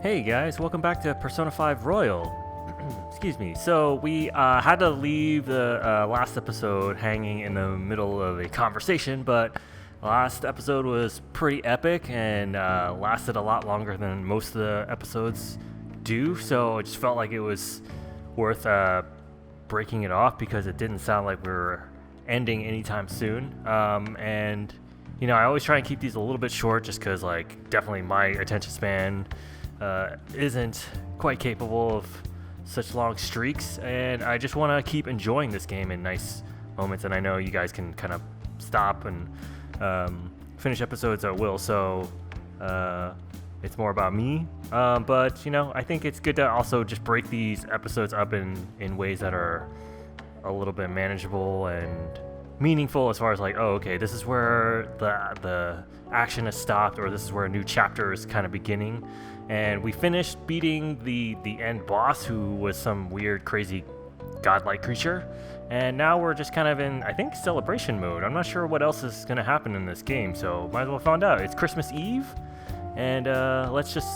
Hey guys, welcome back to Persona 5 Royal. Excuse me. So we had to leave the last episode hanging in the middle of a conversation, but last episode was pretty epic and lasted a lot longer than most of the episodes do. So it just felt like it was worth breaking it off because it didn't sound like we were ending anytime soon. And you know, I always try and keep these a little bit short, just because like definitely my attention span isn't quite capable of such long streaks, and I just want to keep enjoying this game in nice moments. And I know you guys can kind of stop and finish episodes at will, so it's more about me. But you know, I think it's good to also just break these episodes up in ways that are a little bit manageable and meaningful, as far as like, oh, okay, this is where the action has stopped, or this is where a new chapter is kind of beginning. And we finished beating the end boss, who was some weird, crazy, godlike creature. And now we're just kind of in, I think, celebration mode. I'm not sure what else is going to happen in this game, so might as well find out. It's Christmas Eve, and let's just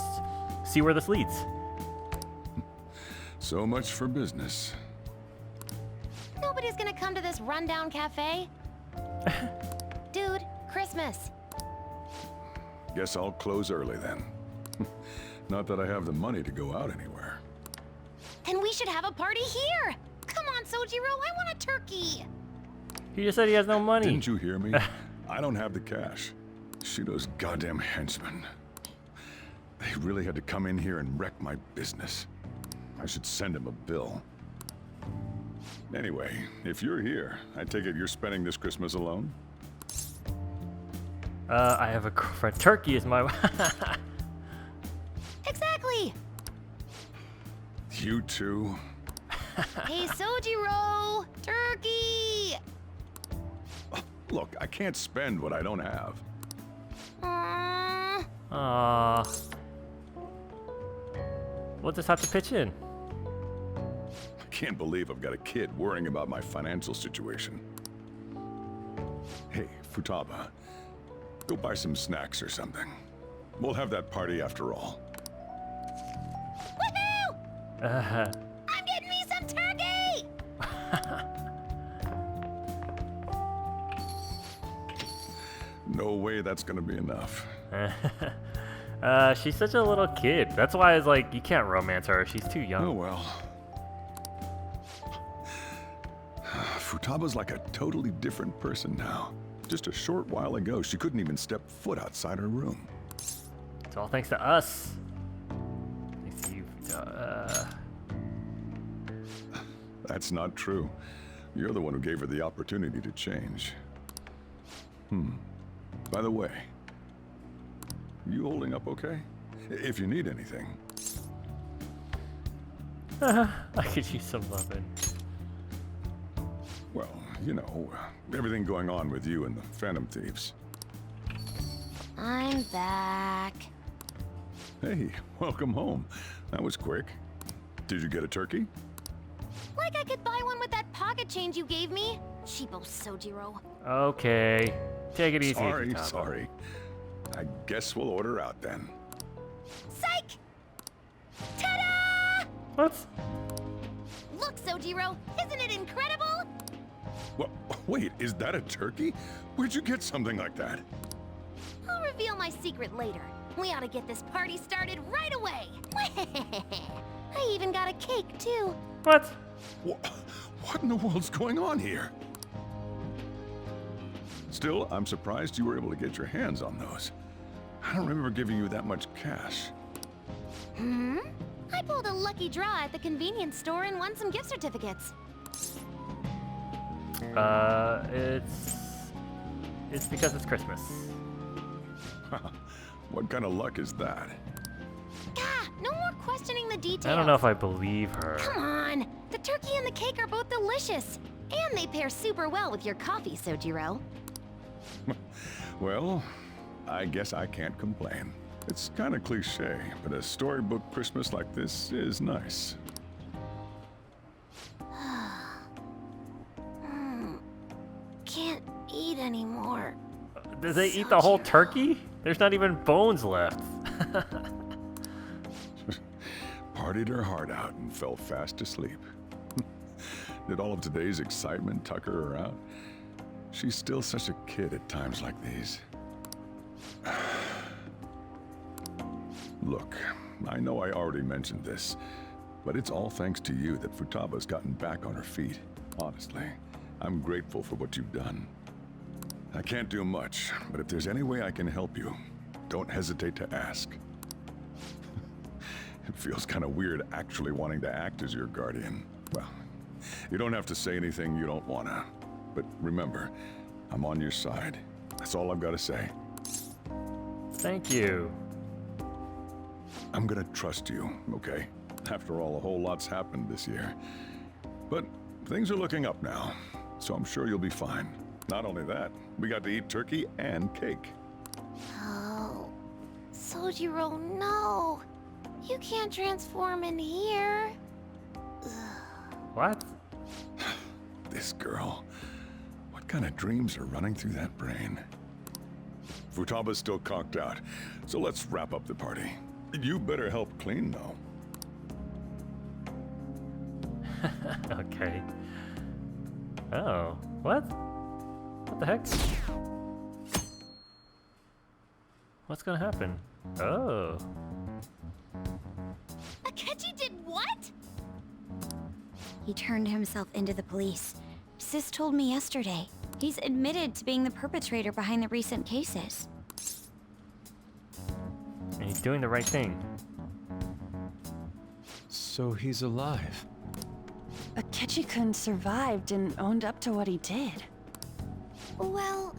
see where this leads. So much for business. Nobody's gonna come to this rundown cafe. Dude, Christmas. Guess I'll close early then. Not that I have the money to go out anywhere. Then we should have a party here. Come on, Sojiro, I want a turkey. He just said he has no money. Didn't you hear me? I don't have the cash. Shido's goddamn henchmen. They really had to come in here and wreck my business. I should send him a bill. Anyway, if you're here, I take it you're spending this Christmas alone? I have a girlfriend. Turkey is my... Exactly. You too? Hey, Sojiro, turkey. Look, I can't spend what I don't have. Aww. We'll just have to pitch in. I can't believe I've got a kid worrying about my financial situation. Hey, Futaba, go buy some snacks or something. We'll have that party after all. Woohoo! I'm getting me some turkey! No way that's gonna be enough. She's such a little kid. That's why it's like, you can't romance her. She's too young. Oh well. Futaba's like a totally different person now. Just a short while ago, she couldn't even step foot outside her room. It's all thanks to us. Thanks to you. That's not true. You're the one who gave her the opportunity to change. By the way, you holding up okay? If you need anything. I could use some loving. Well, you know, everything going on with you and the Phantom Thieves. I'm back. Hey, welcome home. That was quick. Did you get a turkey? Like I could buy one with that pocket change you gave me. Cheapo Sojiro. Okay. Take it easy. Sorry, Futaba. sorry. I guess we'll order out then. Psych! Ta-da! What? Look, Sojiro, isn't it incredible? Well, wait, is that a turkey? Where'd you get something like that? I'll reveal my secret later. We ought to get this party started right away. I even got a cake, too. What? What in the world's going on here? Still, I'm surprised you were able to get your hands on those. I don't remember giving you that much cash. I pulled a lucky draw at the convenience store and won some gift certificates. It's because it's Christmas. What kind of luck is that? Gah, no more questioning the details. I don't know if I believe her. Come on! The turkey and the cake are both delicious. And they pair super well with your coffee, Sojiro. Well, I guess I can't complain. It's kind of cliche, but a storybook Christmas like this is nice. Can't eat anymore. Did they eat the whole turkey? There's not even bones left. partied her heart out and fell fast asleep. Did all of today's excitement tucker her out? She's still such a kid at times like these. Look, I know I already mentioned this, but it's all thanks to you that Futaba's gotten back on her feet. Honestly, I'm grateful for what you've done. I can't do much, but if there's any way I can help you, don't hesitate to ask. It feels kind of weird actually wanting to act as your guardian. Well, you don't have to say anything you don't wanna. But remember, I'm on your side. That's all I've got to say. Thank you. I'm gonna trust you, okay? After all, a whole lot's happened this year. But things are looking up now, so I'm sure you'll be fine. Not only that, we got to eat turkey and cake. Oh, Sojiro, no. You can't transform in here. What? This girl. What kind of dreams are running through that brain? Futaba's still conked out, so let's wrap up the party. You better help clean, though. Okay. Oh, what? What the heck? What's gonna happen? Oh. Akechi did what? He turned himself into the police. Sis told me yesterday. He's admitted to being the perpetrator behind the recent cases. And he's doing the right thing. So he's alive. Akechi-kun survived and owned up to what he did. Well,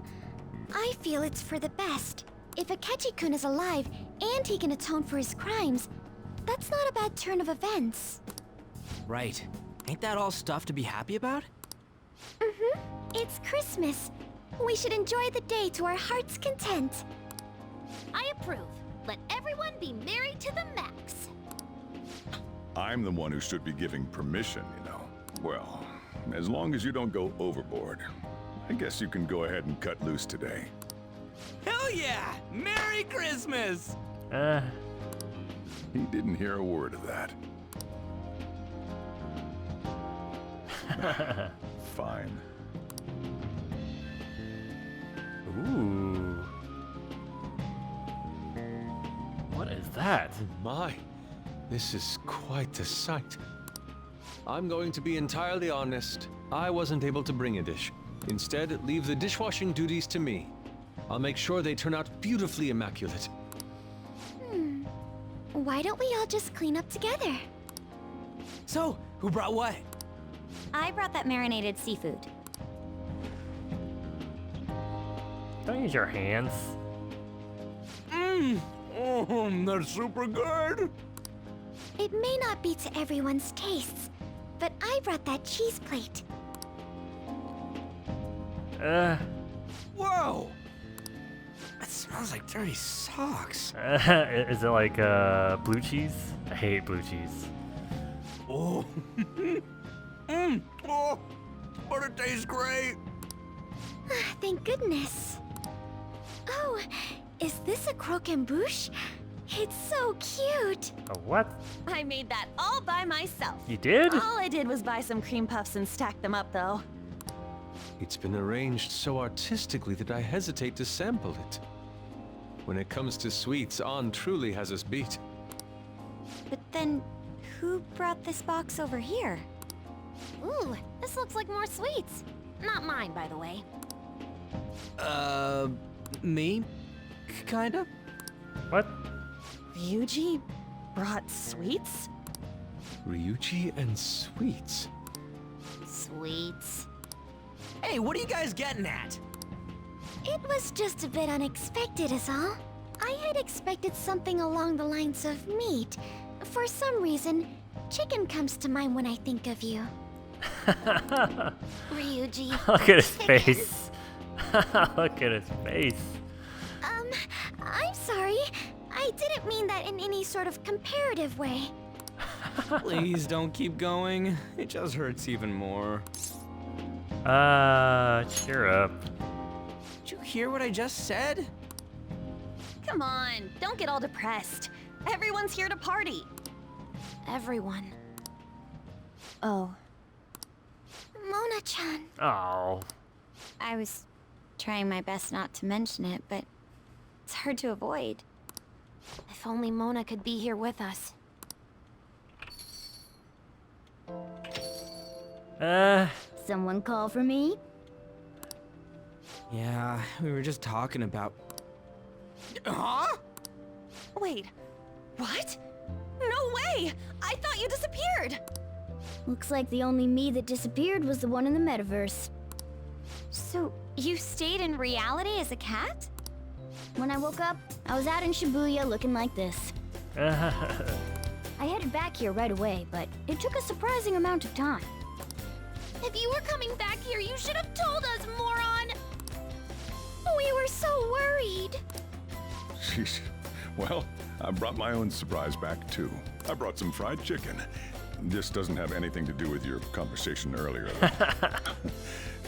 I feel it's for the best. If Akechi-kun is alive and he can atone for his crimes, that's not a bad turn of events. Right. Ain't that all stuff to be happy about? Mm-hmm. It's Christmas. We should enjoy the day to our heart's content. I approve. Let everyone be merry to the max. I'm the one who should be giving permission, you know. Well, as long as you don't go overboard, I guess you can go ahead and cut loose today. Hell yeah! Merry Christmas! He didn't hear a word of that. Fine. Ooh. What is that? My, this is quite the sight. I'm going to be entirely honest. I wasn't able to bring a dish. Instead, leave the dishwashing duties to me. I'll make sure they turn out beautifully immaculate. Why don't we all just clean up together? So, who brought what? I brought that marinated seafood. Don't use your hands. Oh, that's super good! It may not be to everyone's tastes, but I brought that cheese plate. Whoa! That smells like dirty socks. Is it like blue cheese? I hate blue cheese. Oh. Oh, but it tastes great. Thank goodness. Oh, is this a croquembouche? It's so cute. A what? I made that all by myself. You did? All I did was buy some cream puffs and stack them up, though. It's been arranged so artistically that I hesitate to sample it. When it comes to sweets, An truly has us beat. But then, who brought this box over here? Ooh, this looks like more sweets. Not mine, by the way. Me? Kinda? What? Ryuji brought sweets? Ryuji and sweets. Sweets. Hey, what are you guys getting at? It was just a bit unexpected is all. I had expected something along the lines of meat. For some reason, chicken comes to mind when I think of you. Ryuji. Look at his face. Look at his face. I'm sorry. I didn't mean that in any sort of comparative way. Please don't keep going. It just hurts even more. Cheer up. Did you hear what I just said? Come on, don't get all depressed. Everyone's here to party. everyone. Oh. Mona-chan. Oh. I was trying my best not to mention it, but it's hard to avoid. If only Mona could be here with us. Someone call for me? Yeah, we were just talking about... Huh? Wait, what? No way! I thought you disappeared! Looks like the only me that disappeared was the one in the metaverse. So, you stayed in reality as a cat? When I woke up, I was out in Shibuya looking like this. I headed back here right away, but it took a surprising amount of time. If you were coming back here, you should have told us, moron! We were so worried. Sheesh. Well, I brought my own surprise back too. I brought some fried chicken. This doesn't have anything to do with your conversation earlier.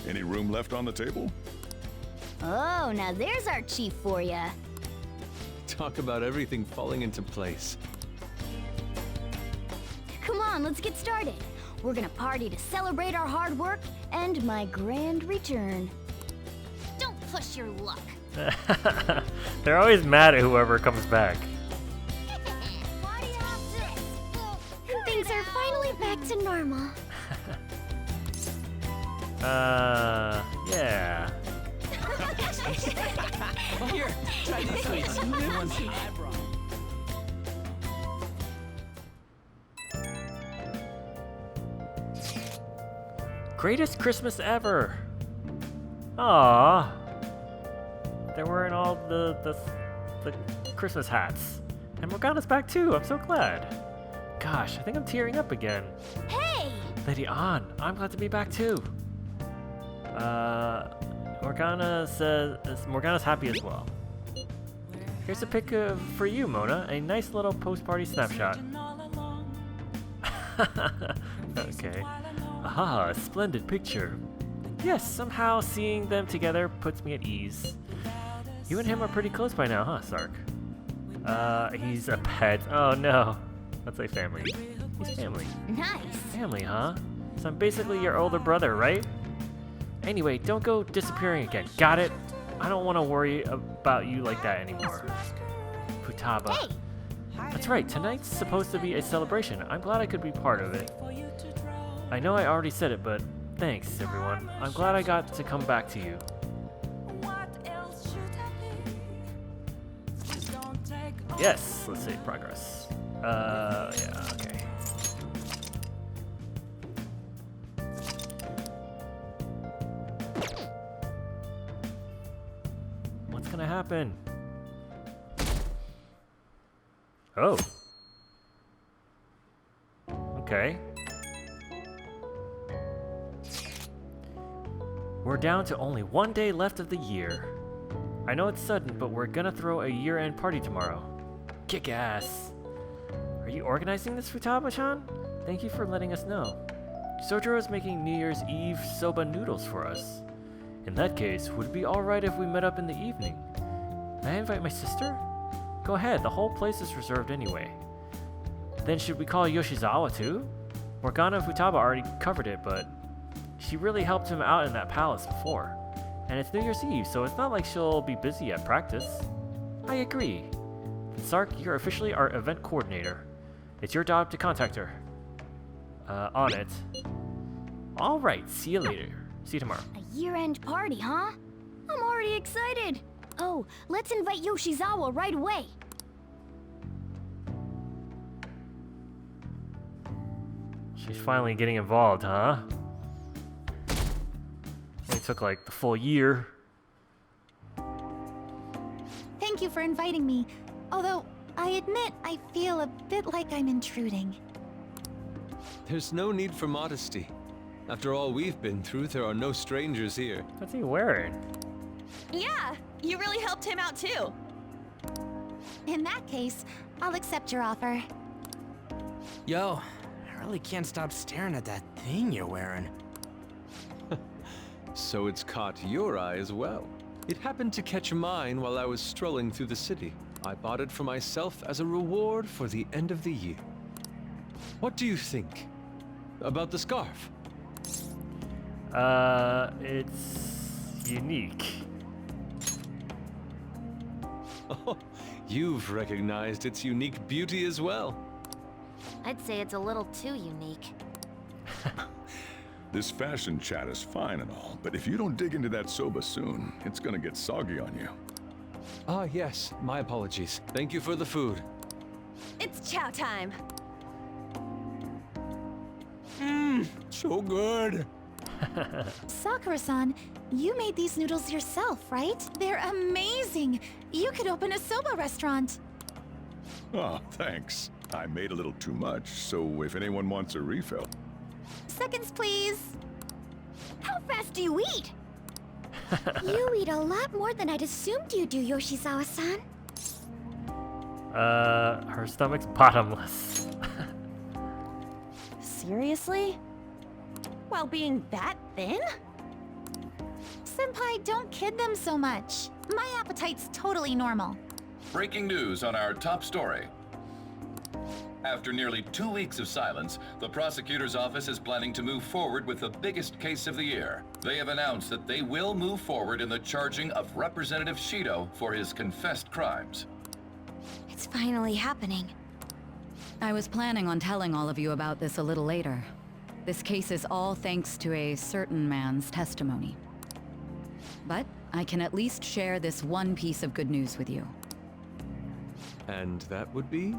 Any room left on the table? Oh, now there's our chief for ya. Talk about everything falling into place. Come on, let's get started. We're gonna party to celebrate our hard work and my grand return. Don't push your luck. They're always mad at whoever comes back. Party after. Things are finally back to normal. Yeah. Here, try these sweets. Good ones. Greatest Christmas ever. Aww. They're wearing all the Christmas hats. And Morgana's back too. I'm so glad. Gosh, I think I'm tearing up again. Hey! Lady Ann, I'm glad to be back too. Morgana says Morgana's happy as well. Here's a pic for you, Mona. A nice little post-party snapshot. Okay. Aha, a splendid picture. Yes, somehow seeing them together puts me at ease. You and him are pretty close by now, huh, Sark? He's a pet. Oh no. Let's say family. He's family. Nice. Family, huh? So I'm basically your older brother, right? Anyway, don't go disappearing again. Got it? I don't want to worry about you like that anymore. Futaba. Hey! That's right, tonight's supposed to be a celebration. I'm glad I could be part of it. I know I already said it, but thanks, everyone. I'm glad I got to come back to you. Yes, let's say progress. Yeah, okay. What's gonna happen? Oh. Okay. We're down to only 1 day left of the year. I know it's sudden, but we're gonna throw a year-end party tomorrow. Kick ass. Are you organizing this, Futaba-chan? Thank you for letting us know. Sojiro is making New Year's Eve soba noodles for us. In that case, would it be alright if we met up in the evening? May I invite my sister? Go ahead, the whole place is reserved anyway. Then should we call Yoshizawa too? Morgana and Futaba already covered it, but she really helped him out in that palace before. And it's New Year's Eve, so it's not like she'll be busy at practice. I agree. Sark, you're officially our event coordinator. It's your job to contact her. On it. Alright, see you later. See you tomorrow. A year-end party, huh? I'm already excited. Oh, let's invite Yoshizawa right away. She's finally getting involved, huh? It took like the full year. Thank you for inviting me. Although, I admit I feel a bit like I'm intruding. There's no need for modesty. After all we've been through, there are no strangers here. What's he wearing? Yeah, you really helped him out too. In that case, I'll accept your offer. Yo, I really can't stop staring at that thing you're wearing. So it's caught your eye as well. It happened to catch mine while I was strolling through the city. I bought it for myself as a reward for the end of the year. What do you think? About the scarf? It's unique. Oh, you've recognized its unique beauty as well. I'd say it's a little too unique. This fashion chat is fine and all, but if you don't dig into that soba soon, it's gonna get soggy on you. Ah, yes. My apologies. Thank you for the food. It's chow time. So good. Sakura-san, you made these noodles yourself, right? They're amazing! You could open a soba restaurant. Oh, thanks. I made a little too much, so if anyone wants a refill. Seconds, please. How fast do you eat? You eat a lot more than I'd assumed you do, Yoshizawa-san. Her stomach's bottomless. Seriously? While being that thin? Senpai, don't kid them so much. My appetite's totally normal. Breaking news on our top story. After nearly 2 weeks of silence, the prosecutor's office is planning to move forward with the biggest case of the year. They have announced that they will move forward in the charging of Representative Shido for his confessed crimes. It's finally happening. I was planning on telling all of you about this a little later. This case is all thanks to a certain man's testimony. But I can at least share this one piece of good news with you. And that would be?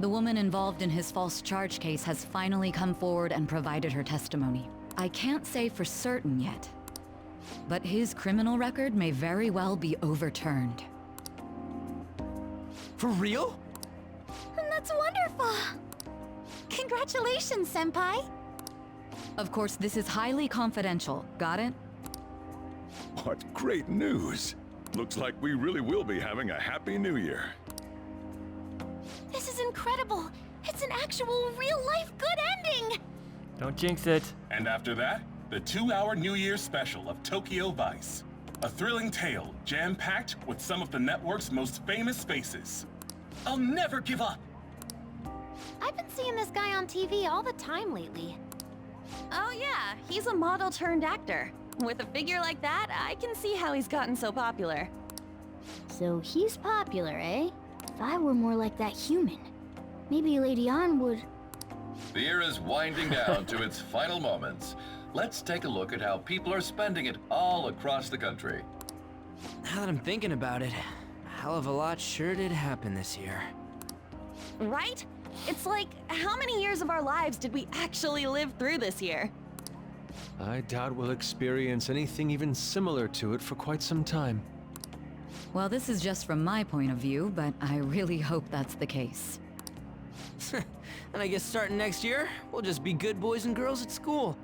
The woman involved in his false charge case has finally come forward and provided her testimony. I can't say for certain yet, but his criminal record may very well be overturned. For real? That's wonderful! Congratulations, Senpai! Of course, this is highly confidential. Got it? What great news! Looks like we really will be having a happy new year. This is incredible! It's an actual real-life good ending! Don't jinx it. And after that, the 2-hour New Year's special of Tokyo Vice. A thrilling tale, jam-packed with some of the network's most famous faces. I'll never give up! I've been seeing this guy on TV all the time lately. Oh yeah, he's a model turned actor. With a figure like that, I can see how he's gotten so popular. So he's popular, eh? If I were more like that human, maybe Lady Ann would... The year is winding down to its final moments. Let's take a look at how people are spending it all across the country. Now that I'm thinking about it, a hell of a lot sure did happen this year. Right? It's like, how many years of our lives did we actually live through this year? I doubt we'll experience anything even similar to it for quite some time. Well, this is just from my point of view, but I really hope that's the case. And I guess starting next year, we'll just be good boys and girls at school.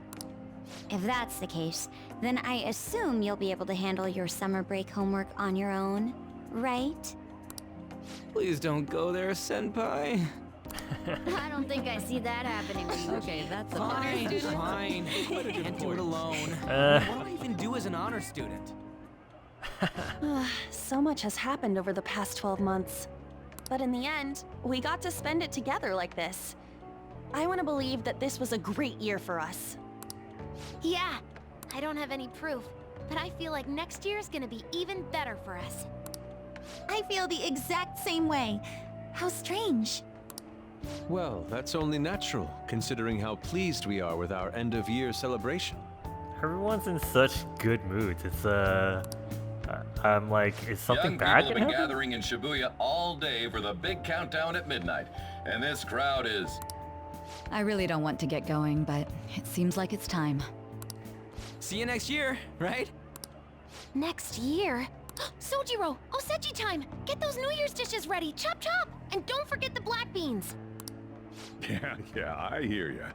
If that's the case, then I assume you'll be able to handle your summer break homework on your own, right? Please don't go there, Senpai. I don't think I see that happening. Okay, that's a Fine, better fine. I can't do it alone. Uh. What do I even do as an honor student? So much has happened over the past 12 months. But in the end, we got to spend it together like this. I want to believe that this was a great year for us. Yeah, I don't have any proof, but I feel like next year is gonna be even better for us. I feel the exact same way. How strange. Well, that's only natural, considering how pleased we are with our end-of-year celebration. Everyone's in such good moods. It's I'm like, is something Young bad people gonna have been happen? gathering in Shibuya all day for the big countdown at midnight, and this crowd is... I really don't want to get going, but it seems like it's time. See you next year, right? Next year? Sojiro! Osechi time! Get those New Year's dishes ready! Chop chop! And don't forget the black beans! Yeah, I hear ya.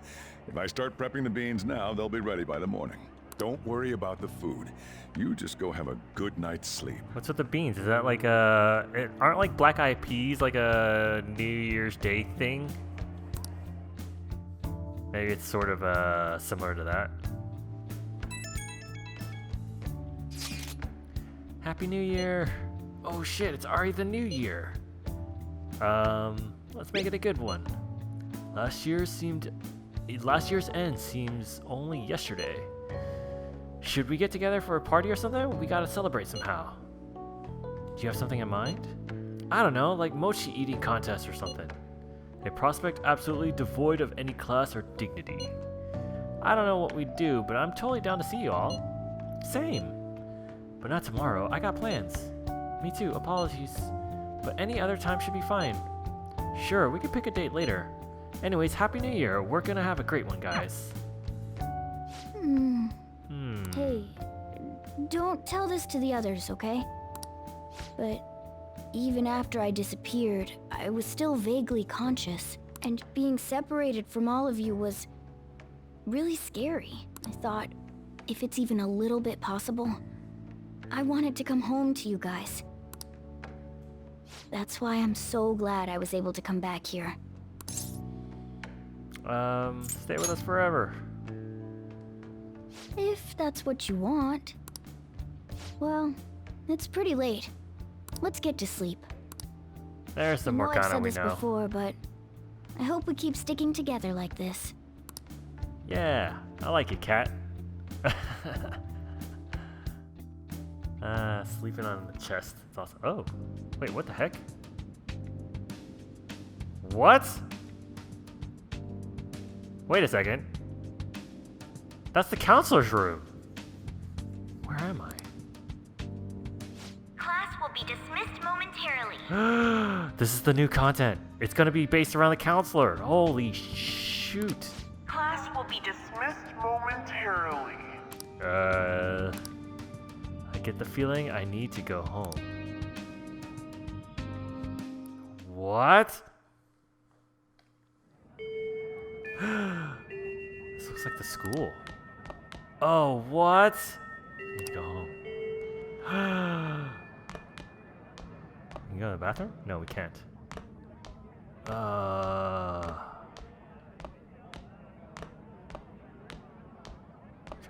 If I start prepping the beans now, they'll be ready by the morning. Don't worry about the food. You just go have a good night's sleep. What's with the beans? Is that like aren't like black eyed peas like a New Year's Day thing? Maybe it's sort of similar to that. Happy New Year! Oh shit, it's already the new year. Let's make it a good one. Last year's end seems only yesterday. Should we get together for a party or something? We gotta celebrate somehow. Do you have something in mind? I don't know, like mochi eating contest or something. A prospect absolutely devoid of any class or dignity. I don't know what we'd do, but I'm totally down to see you all. Same. But not tomorrow, I got plans. Me too, apologies. But any other time should be fine. Sure, we can pick a date later. Anyways, Happy New Year. We're gonna have a great one, guys. Hey, don't tell this to the others, okay? But even after I disappeared, I was still vaguely conscious, and being separated from all of you was really scary. I thought, if it's even a little bit possible, I wanted to come home to you guys. That's why I'm so glad I was able to come back here. Stay with us forever. If that's what you want. Well, it's pretty late. Let's get to sleep. There's the I know I've Morgana said we this know. before, but I hope we keep sticking together like this. Yeah, I like it, cat. Sleeping on the chest. It's awesome. Oh, wait, what the heck? What? Wait a second. That's the counselor's room. Where am I? Class will be dismissed momentarily. This is the new content. It's gonna be based around the counselor. Holy shoot. Class will be dismissed momentarily. I get the feeling I need to go home. What? This looks like the school. Oh, what? I need to go home. Can you go to the bathroom? No, we can't. Try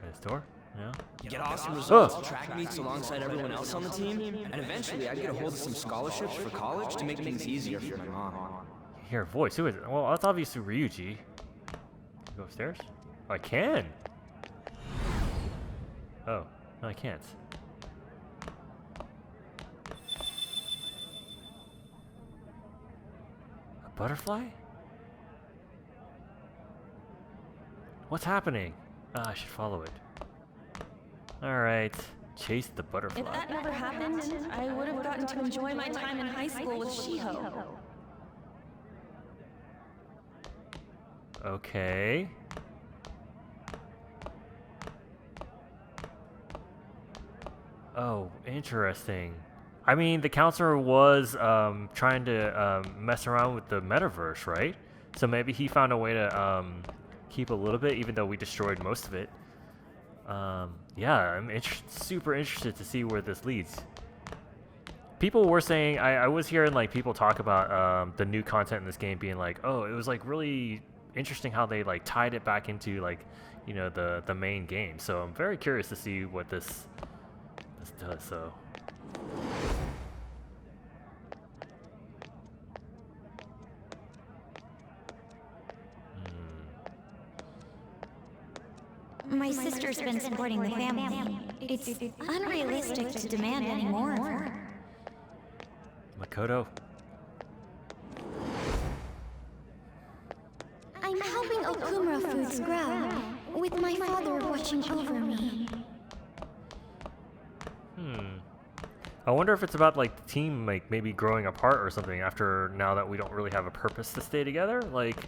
this door? No? Get awesome results, track meets alongside everyone else on the team, and eventually I'd get a hold of some scholarships for college to make things easier for my mom. I hear a voice. Who is it? Well, that's obviously Ryuji. Go upstairs? Oh, I can. Oh, no, I can't. A butterfly? What's happening? I should follow it. Alright, chase the butterfly. If that never happened, I would have gotten to enjoy my time in high school with Shiho. Okay. Oh, interesting. I mean, the counselor was trying to mess around with the metaverse, right? So maybe he found a way to keep a little bit, even though we destroyed most of it. Yeah, I'm super interested to see where this leads. People were saying, I was hearing like people talk about the new content in this game being like, oh, it was like really interesting how they like tied it back into like, you know, the main game. So I'm very curious to see what this does. So. My sister's been supporting the family. It's unrealistic to demand any more of her. Makoto. I'm helping Okumura Foods grow, with my father watching over me. I wonder if it's about like the team like maybe growing apart or something after now that we don't really have a purpose to stay together. Like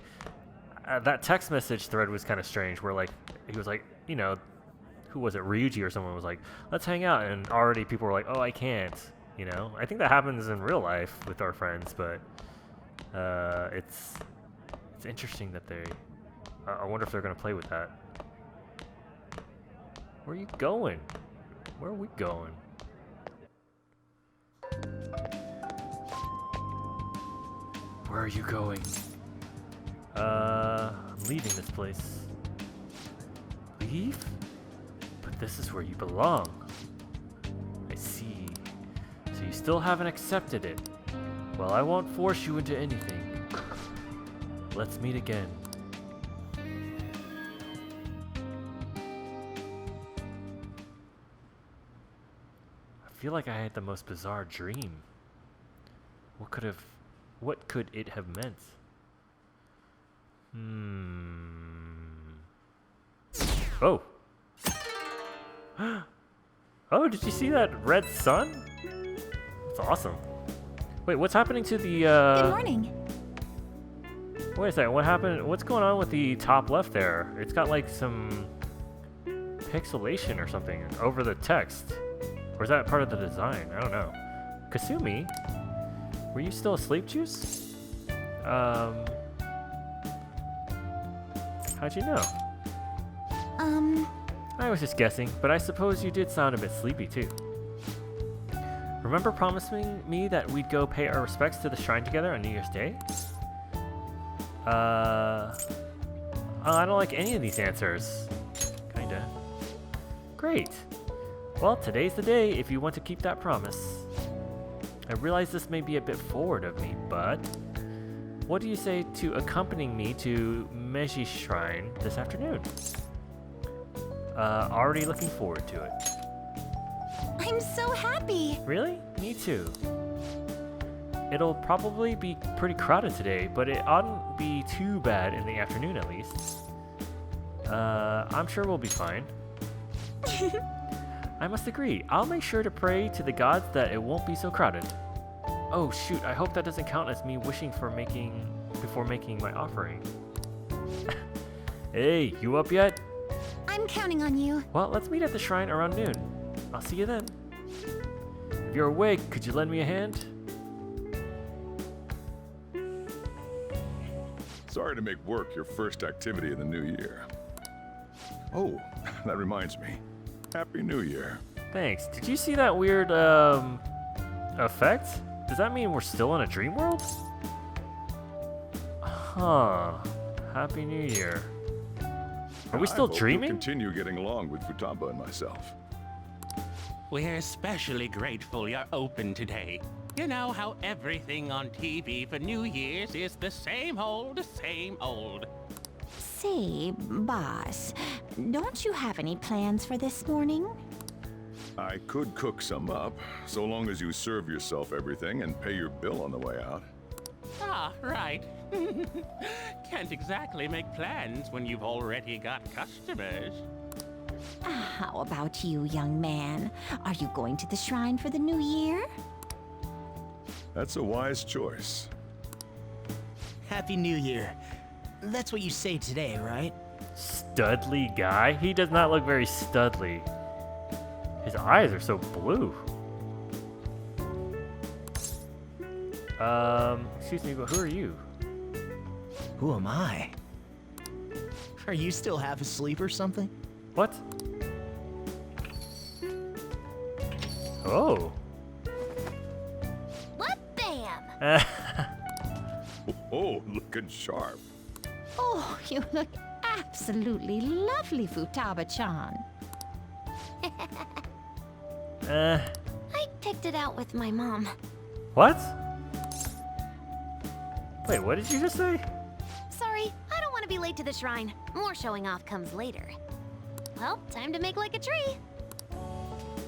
that text message thread was kind of strange where like he was like, you know, who was it, Ryuji or someone was like, let's hang out, and already people were like, oh, I can't, you know. I think that happens in real life with our friends, but it's interesting that they I wonder if they're gonna play with that. Where are you going? Where are we going? Where are you going? I'm leaving this place. Leave? But this is where you belong. I see. So you still haven't accepted it. Well, I won't force you into anything. let's meet again. I feel like I had the most bizarre dream. What could it have meant? Oh. Oh, did you see that red sun? That's awesome. Wait, what's happening to the Good morning. Wait a second, what happened? What's going on with the top left there? It's got like some pixelation or something over the text. Or is that part of the design? I don't know. Kasumi? Were you still asleep, Juice? How'd you know? I was just guessing, but I suppose you did sound a bit sleepy too. Remember promising me that we'd go pay our respects to the shrine together on New Year's Day? I don't like any of these answers. Kinda. Great. Well, today's the day if you want to keep that promise. I realize this may be a bit forward of me, but what do you say to accompanying me to Meiji Shrine this afternoon? Already looking forward to it. I'm so happy! Really? Me too. It'll probably be pretty crowded today, but it oughtn't be too bad in the afternoon at least. I'm sure we'll be fine. I must agree. I'll make sure to pray to the gods that it won't be so crowded. Oh shoot, I hope that doesn't count as me wishing before making my offering. Hey, you up yet? I'm counting on you. Well, let's meet at the shrine around noon. I'll see you then. If you're awake, could you lend me a hand? Sorry to make work your first activity in the new year. Oh, that reminds me. Happy New Year. Thanks. Did you see that weird, effect? Does that mean we're still in a dream world? Huh. Happy New Year. Are we still dreaming? Continue getting along with Futaba and myself. We're especially grateful you're open today. You know how everything on TV for New Year's is the same old, same old. Say, boss, don't you have any plans for this morning? I could cook some up, so long as you serve yourself everything and pay your bill on the way out. Ah, right. Can't exactly make plans when you've already got customers. How about you, young man? Are you going to the shrine for the new year? That's a wise choice. Happy New Year. That's what you say today, right? Studly guy? He does not look very studly. His eyes are so blue. Excuse me, but who are you? Who am I? Are you still half asleep or something? What? Oh. What? Bam! Oh, looking sharp. Oh, you look absolutely lovely, Futaba-chan. I picked it out with my mom. What? Wait, what did you just say? Sorry, I don't want to be late to the shrine. More showing off comes later. Well, time to make like a tree.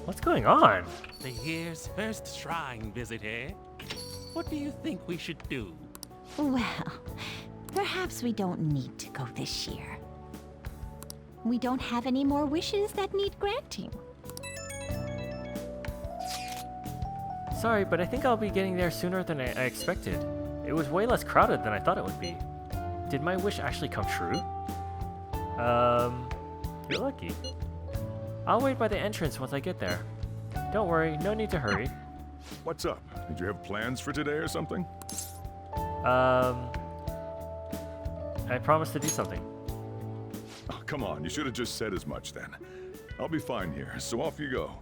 What's going on? The year's first shrine visit, eh? What do you think we should do? Well, perhaps we don't need to go this year. We don't have any more wishes that need granting. Sorry, but I think I'll be getting there sooner than I expected. It was way less crowded than I thought it would be. Did my wish actually come true? You're lucky. I'll wait by the entrance once I get there. Don't worry, no need to hurry. What's up? Did you have plans for today or something? I promised to do something. Oh, come on, you should have just said as much then. I'll be fine here, so off you go.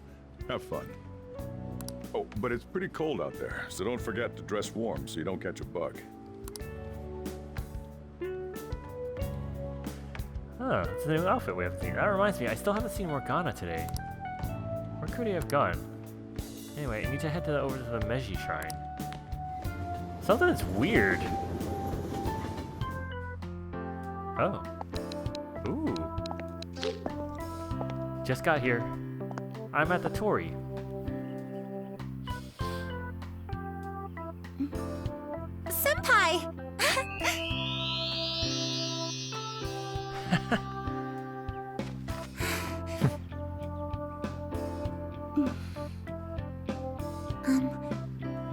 Have fun. Oh, but it's pretty cold out there, so don't forget to dress warm so you don't catch a bug. Huh, it's a new outfit we haven't seen. That reminds me, I still haven't seen Morgana today. Where could he have gone? Anyway, I need to head over to the Meiji Shrine. Something's weird. Oh. Ooh. Just got here. I'm at the Torii. Senpai!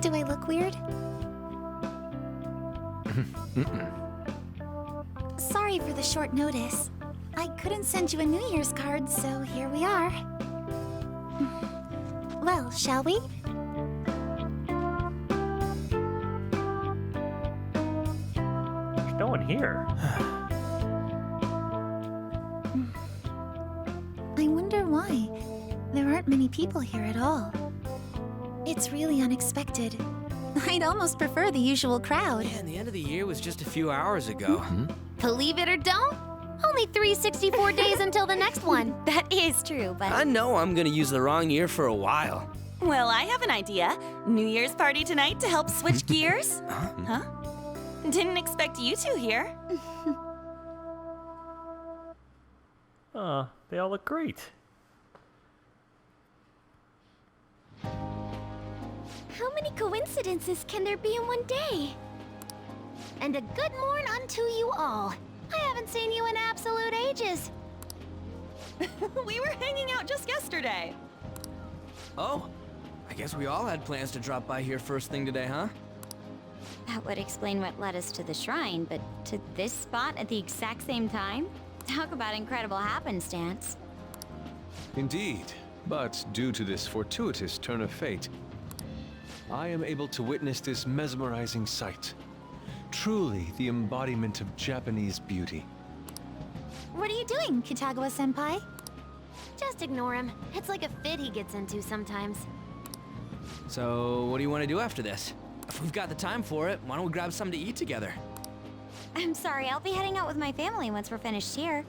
Do I look weird? Sorry for the short notice. I couldn't send you a New Year's card, so here we are. Well, shall we? There's no one here. I wonder why. There aren't many people here at all. It's really unexpected. I'd almost prefer the usual crowd. Yeah, and the end of the year was just a few hours ago. Believe it or don't, only 364 days until the next one. That is true, but... I know I'm gonna use the wrong year for a while. Well, I have an idea. New Year's party tonight to help switch gears? Huh? Didn't expect you two here. They all look great. How many coincidences can there be in one day? And a good morn unto you all. I haven't seen you in absolute ages. We were hanging out just yesterday. Oh, I guess we all had plans to drop by here first thing today, huh? That would explain what led us to the shrine, but to this spot at the exact same time? Talk about incredible happenstance. Indeed, but due to this fortuitous turn of fate, I am able to witness this mesmerizing sight. Truly the embodiment of Japanese beauty. What are you doing, Kitagawa-senpai? Just ignore him. It's like a fit he gets into sometimes. So, what do you want to do after this? If we've got the time for it, why don't we grab something to eat together? I'm sorry, I'll be heading out with my family once we're finished here.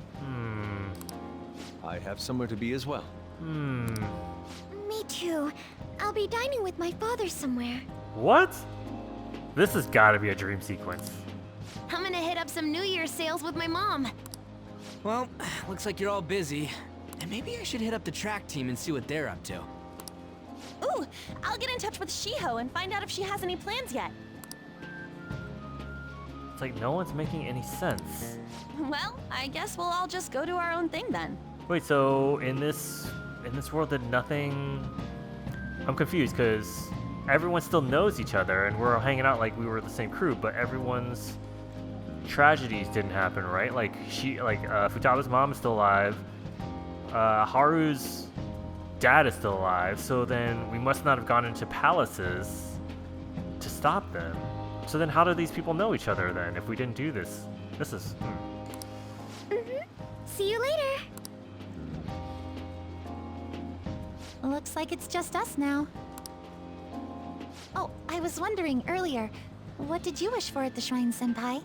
I have somewhere to be as well. Me too. I'll be dining with my father somewhere. What? This has got to be a dream sequence. I'm gonna hit up some New Year's sales with my mom. Well, looks like you're all busy. And maybe I should hit up the track team and see what they're up to. Ooh, I'll get in touch with Shiho and find out if she has any plans yet. It's like no one's making any sense. Well, I guess we'll all just go do our own thing then. Wait, so in this world did nothing... I'm confused because everyone still knows each other and we're all hanging out like we were the same crew, but everyone's tragedies didn't happen, right? Like Futaba's mom is still alive. Haru's dad is still alive, so then we must not have gone into palaces to stop them. So then how do these people know each other then if we didn't do this? This is... See you later. Looks like it's just us now. Oh, I was wondering earlier, what did you wish for at the shrine, senpai?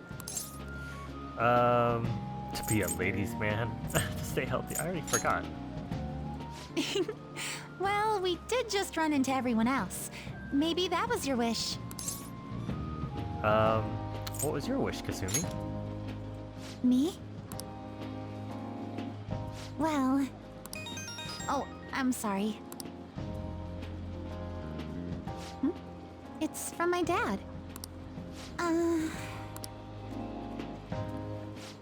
To be a ladies' man. To stay healthy. I already forgot. Well, we did just run into everyone else. Maybe that was your wish. What was your wish, Kasumi? Me? Well... Oh, I'm sorry. It's from my dad.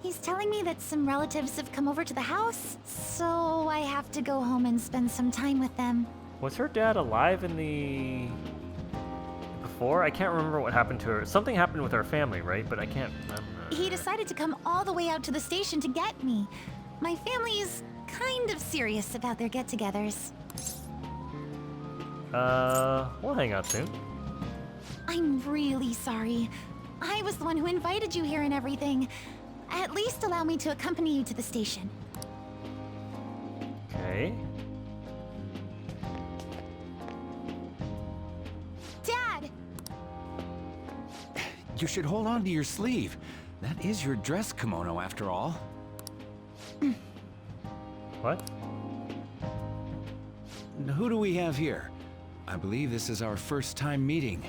He's telling me that some relatives have come over to the house, so I have to go home and spend some time with them. Was her dad alive in the... before? I can't remember what happened to her. Something happened with her family, right? But I can't remember. He decided to come all the way out to the station to get me. My family is kind of serious about their get-togethers. We'll hang out soon. I'm really sorry. I was the one who invited you here and everything. At least allow me to accompany you to the station. Okay. Dad! You should hold on to your sleeve. That is your dress kimono, after all. What? Who do we have here? I believe this is our first time meeting.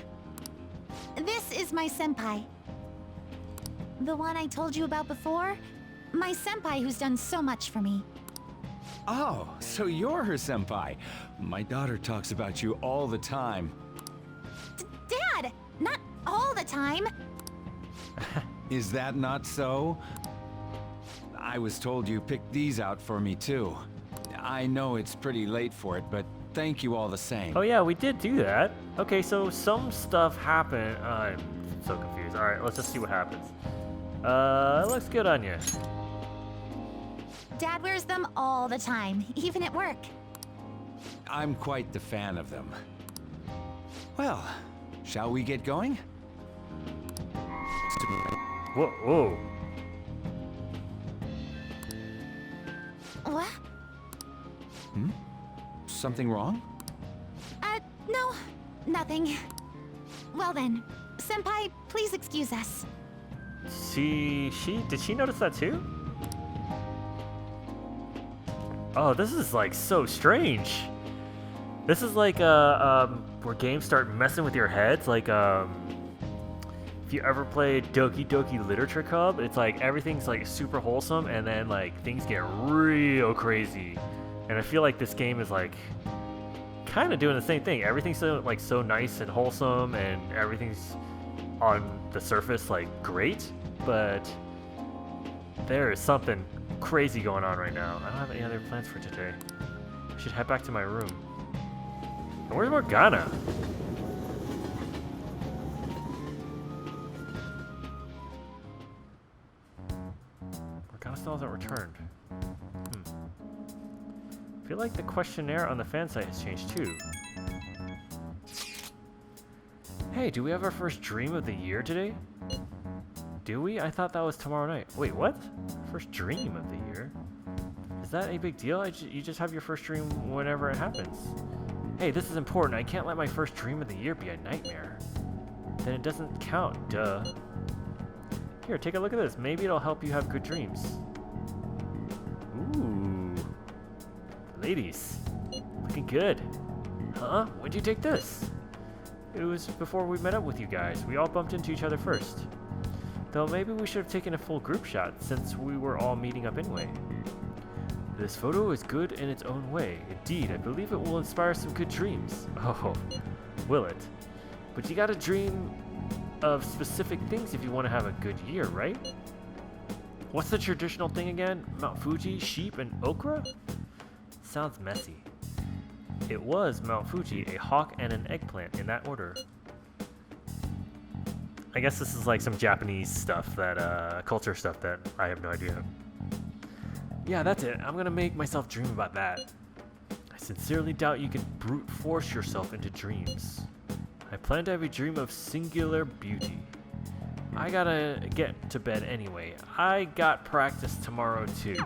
This is my senpai. The one I told you about before. My senpai who's done so much for me. Oh, so you're her senpai. My daughter talks about you all the time. Dad! Not all the time. Is that not so? I was told you picked these out for me too. I know it's pretty late for it, but thank you all the same. Oh yeah, we did do that. Okay, so some stuff happened. I'm so confused. All right, let's just see what happens. It looks good on you. Dad wears them all the time, even at work. I'm quite the fan of them. Well, shall we get going? Whoa, whoa. What? Hmm? Something wrong? No, nothing. Well then, senpai, please excuse us. Did she notice that too? Oh, this is like so strange. This is like where games start messing with your heads. Like if you ever played Doki Doki Literature Club, it's like everything's like super wholesome, and then like things get real crazy. And I feel like this game is like kind of doing the same thing. Everything's so nice and wholesome, and everything's on the surface like great, but there is something crazy going on right now. I don't have any other plans for today. I should head back to my room. And where's Morgana? Morgana still hasn't returned. I feel like the questionnaire on the fan site has changed too. Hey, do we have our first dream of the year today? Do we? I thought that was tomorrow night. Wait, what? First dream of the year? Is that a big deal? You just have your first dream whenever it happens. Hey, this is important. I can't let my first dream of the year be a nightmare. Then it doesn't count, duh. Here, take a look at this. Maybe it'll help you have good dreams. Ooh. Ladies. Looking good. Huh? When'd you take this? It was before we met up with you guys. We all bumped into each other first. Though maybe we should have taken a full group shot since we were all meeting up anyway. This photo is good in its own way. Indeed, I believe it will inspire some good dreams. Oh, will it? But you gotta dream of specific things if you want to have a good year, right? What's the traditional thing again? Mount Fuji, sheep, and okra? Sounds messy. It was Mount Fuji, a hawk, and an eggplant in that order. I guess this is like some Japanese stuff that, culture stuff that I have no idea. Yeah, that's it. I'm gonna make myself dream about that. I sincerely doubt you can brute force yourself into dreams. I plan to have a dream of singular beauty. I gotta get to bed anyway. I got practice tomorrow too.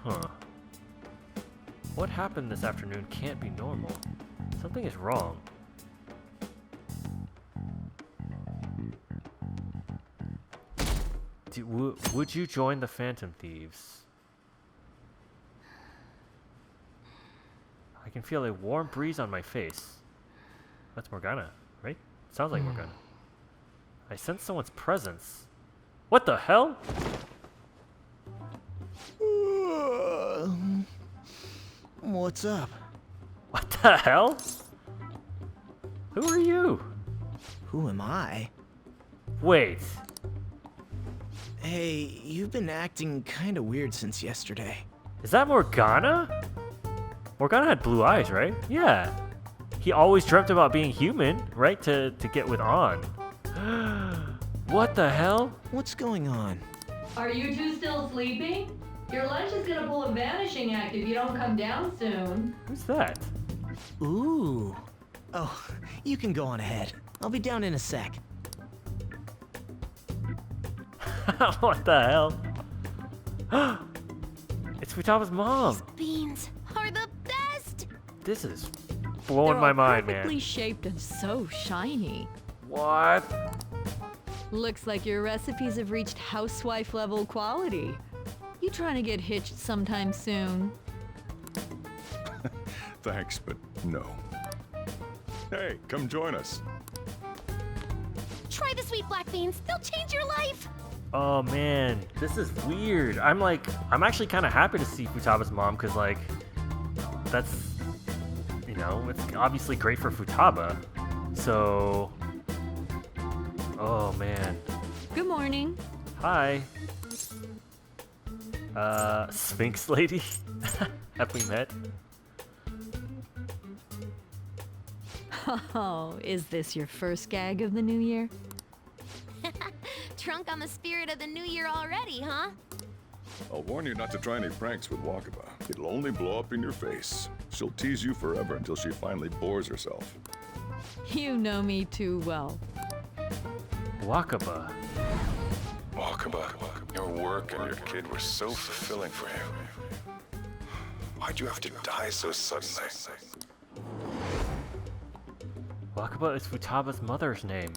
Huh. What happened this afternoon can't be normal. Something is wrong. Would you join the Phantom Thieves? I can feel a warm breeze on my face. That's Morgana, right? Sounds like Morgana. I sense someone's presence. What the hell? What's up? What the hell? Who are you? Who am I? Wait. Hey, you've been acting kind of weird since yesterday. Is that Morgana? Morgana had blue eyes, right? Yeah. He always dreamt about being human, right? To get with An. What the hell? What's going on? Are you two still sleeping? Your lunch is gonna pull a vanishing act if you don't come down soon. Who's that? Ooh. Oh, you can go on ahead. I'll be down in a sec. What the hell? It's Futaba's mom. These beans are the best. This is blowing my mind, man. Perfectly shaped and so shiny. What? Looks like your recipes have reached housewife level quality. You trying to get hitched sometime soon? Thanks, but no. Hey, come join us. Try the sweet black beans. They'll change your life. Oh man, this is weird. I'm actually kind of happy to see Futaba's mom, because like, that's, you know, it's obviously great for Futaba. So, oh man. Good morning. Hi. Sphinx lady? Have we met? Oh, is this your first gag of the new year? Drunk on the spirit of the new year already, huh? I'll warn you not to try any pranks with Wakaba. It'll only blow up in your face. She'll tease you forever until she finally bores herself. You know me too well. Wakaba. Wakaba, your work and your kid were so fulfilling for you. Why'd you have to die so suddenly? Wakaba is Futaba's mother's name.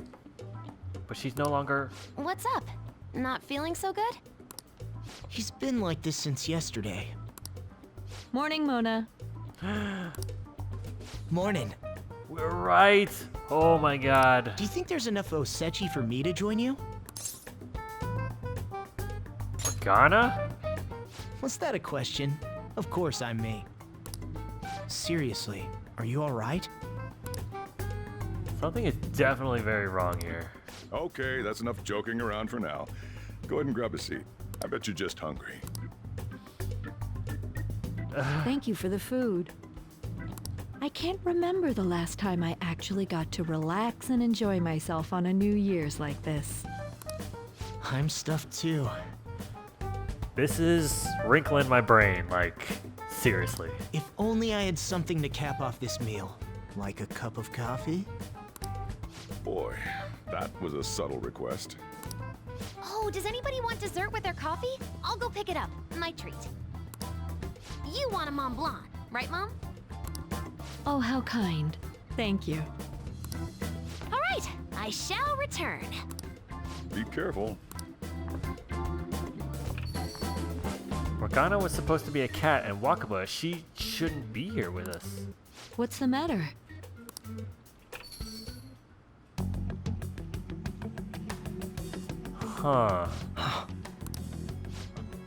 But she's no longer... What's up? Not feeling so good? He's been like this since yesterday. Morning, Mona. Morning. We're right. Oh my god. Do you think there's enough Osechi for me to join you? Morgana? Was that a question? Of course I'm me. Seriously, are you alright? Something is definitely very wrong here. Okay, that's enough joking around for now. Go ahead and grab a seat. I bet you're just hungry. Thank you for the food. I can't remember the last time I actually got to relax and enjoy myself on a New Year's like this. I'm stuffed too. This is wrinkling my brain, like, seriously. If only I had something to cap off this meal. Like a cup of coffee? Boy, that was a subtle request. Oh, does anybody want dessert with their coffee? I'll go pick it up. My treat. You want a Mont Blanc, right, Mom? Oh, how kind. Thank you. All right, I shall return. Be careful. Morgana was supposed to be a cat, and Wakaba, she shouldn't be here with us. What's the matter? Huh.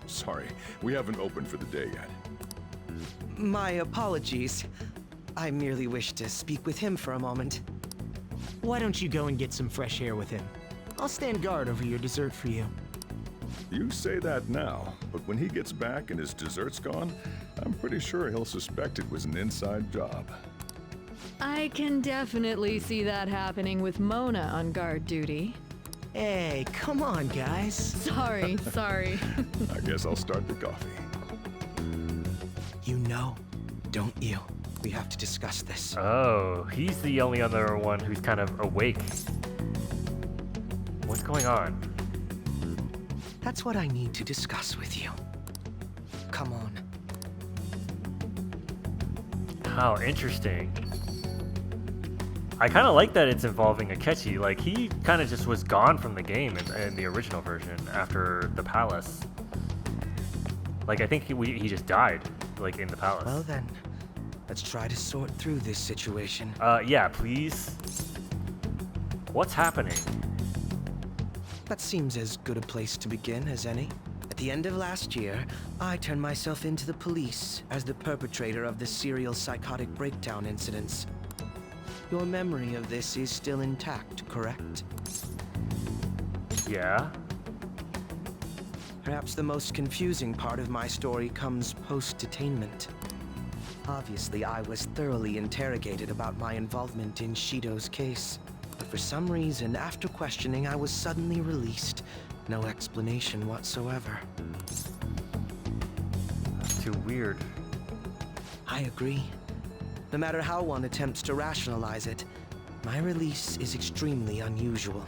Sorry, we haven't opened for the day yet. My apologies. I merely wish to speak with him for a moment. Why don't you go and get some fresh air with him? I'll stand guard over your dessert for you. You say that now, but when he gets back and his dessert's gone, I'm pretty sure he'll suspect it was an inside job. I can definitely see that happening with Mona on guard duty. Hey, come on, guys. Sorry. I guess I'll start the coffee. You know, don't you? We have to discuss this. Oh, he's the only other one who's kind of awake. What's going on? That's what I need to discuss with you. Come on. How interesting. I kind of like that it's involving Akechi. Like, he kind of just was gone from the game in the original version after the palace. Like, I think he just died, like, in the palace. Well then, let's try to sort through this situation. Yeah, please. What's happening? That seems as good a place to begin as any. At the end of last year, I turned myself into the police as the perpetrator of the serial psychotic breakdown incidents. Your memory of this is still intact, correct? Yeah. Perhaps the most confusing part of my story comes post-detainment. Obviously, I was thoroughly interrogated about my involvement in Shido's case. But for some reason, after questioning, I was suddenly released. No explanation whatsoever. That's too weird. I agree. No matter how one attempts to rationalize it, my release is extremely unusual.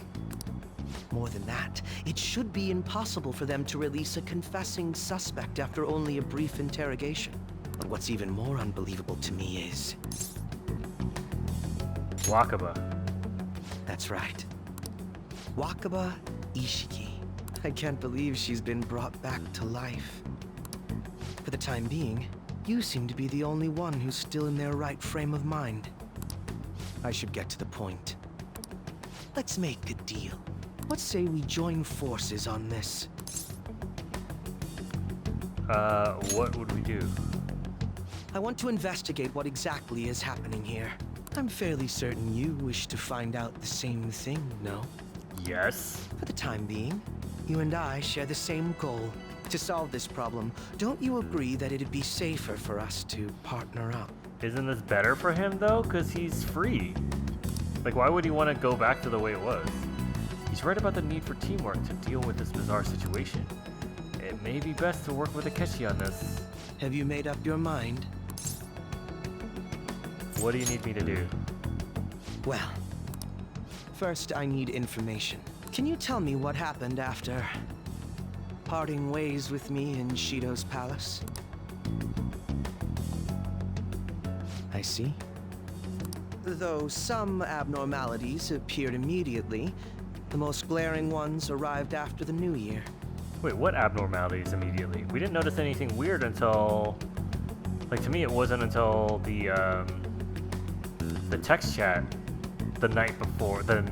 More than that, it should be impossible for them to release a confessing suspect after only a brief interrogation. But what's even more unbelievable to me is... Wakaba. That's right. Wakaba Ishiki. I can't believe she's been brought back to life. For the time being, you seem to be the only one who's still in their right frame of mind. I should get to the point. Let's make a deal. What say we join forces on this? What would we do? I want to investigate what exactly is happening here. I'm fairly certain you wish to find out the same thing, no? Yes. For the time being, you and I share the same goal. To solve this problem, don't you agree that it'd be safer for us to partner up? Isn't this better for him, though? Because he's free. Like, why would he want to go back to the way it was? He's right about the need for teamwork to deal with this bizarre situation. It may be best to work with Akechi on this. Have you made up your mind? What do you need me to do? Well, first I need information. Can you tell me what happened after parting ways with me in Shido's palace? I see. Though some abnormalities appeared immediately, the most glaring ones arrived after the new year. Wait, what abnormalities immediately? We didn't notice anything weird until... Like, to me, it wasn't until the text chat the night before, then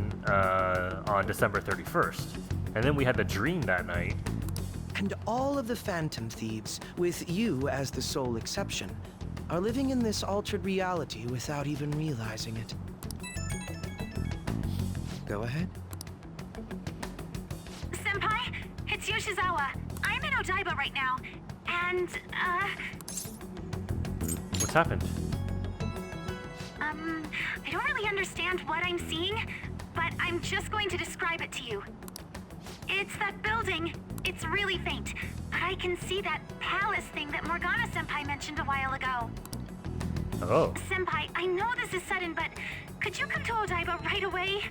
on December 31st. And then we had the dream that night. And all of the Phantom Thieves, with you as the sole exception, are living in this altered reality without even realizing it. Go ahead. Senpai, it's Yoshizawa. I'm in Odaiba right now, and, What's happened? I don't really understand what I'm seeing, but I'm just going to describe it to you. It's that building. It's really faint, but I can see that palace thing that Morgana-senpai mentioned a while ago. Oh. Senpai, I know this is sudden, but could you come to Odaiba right away?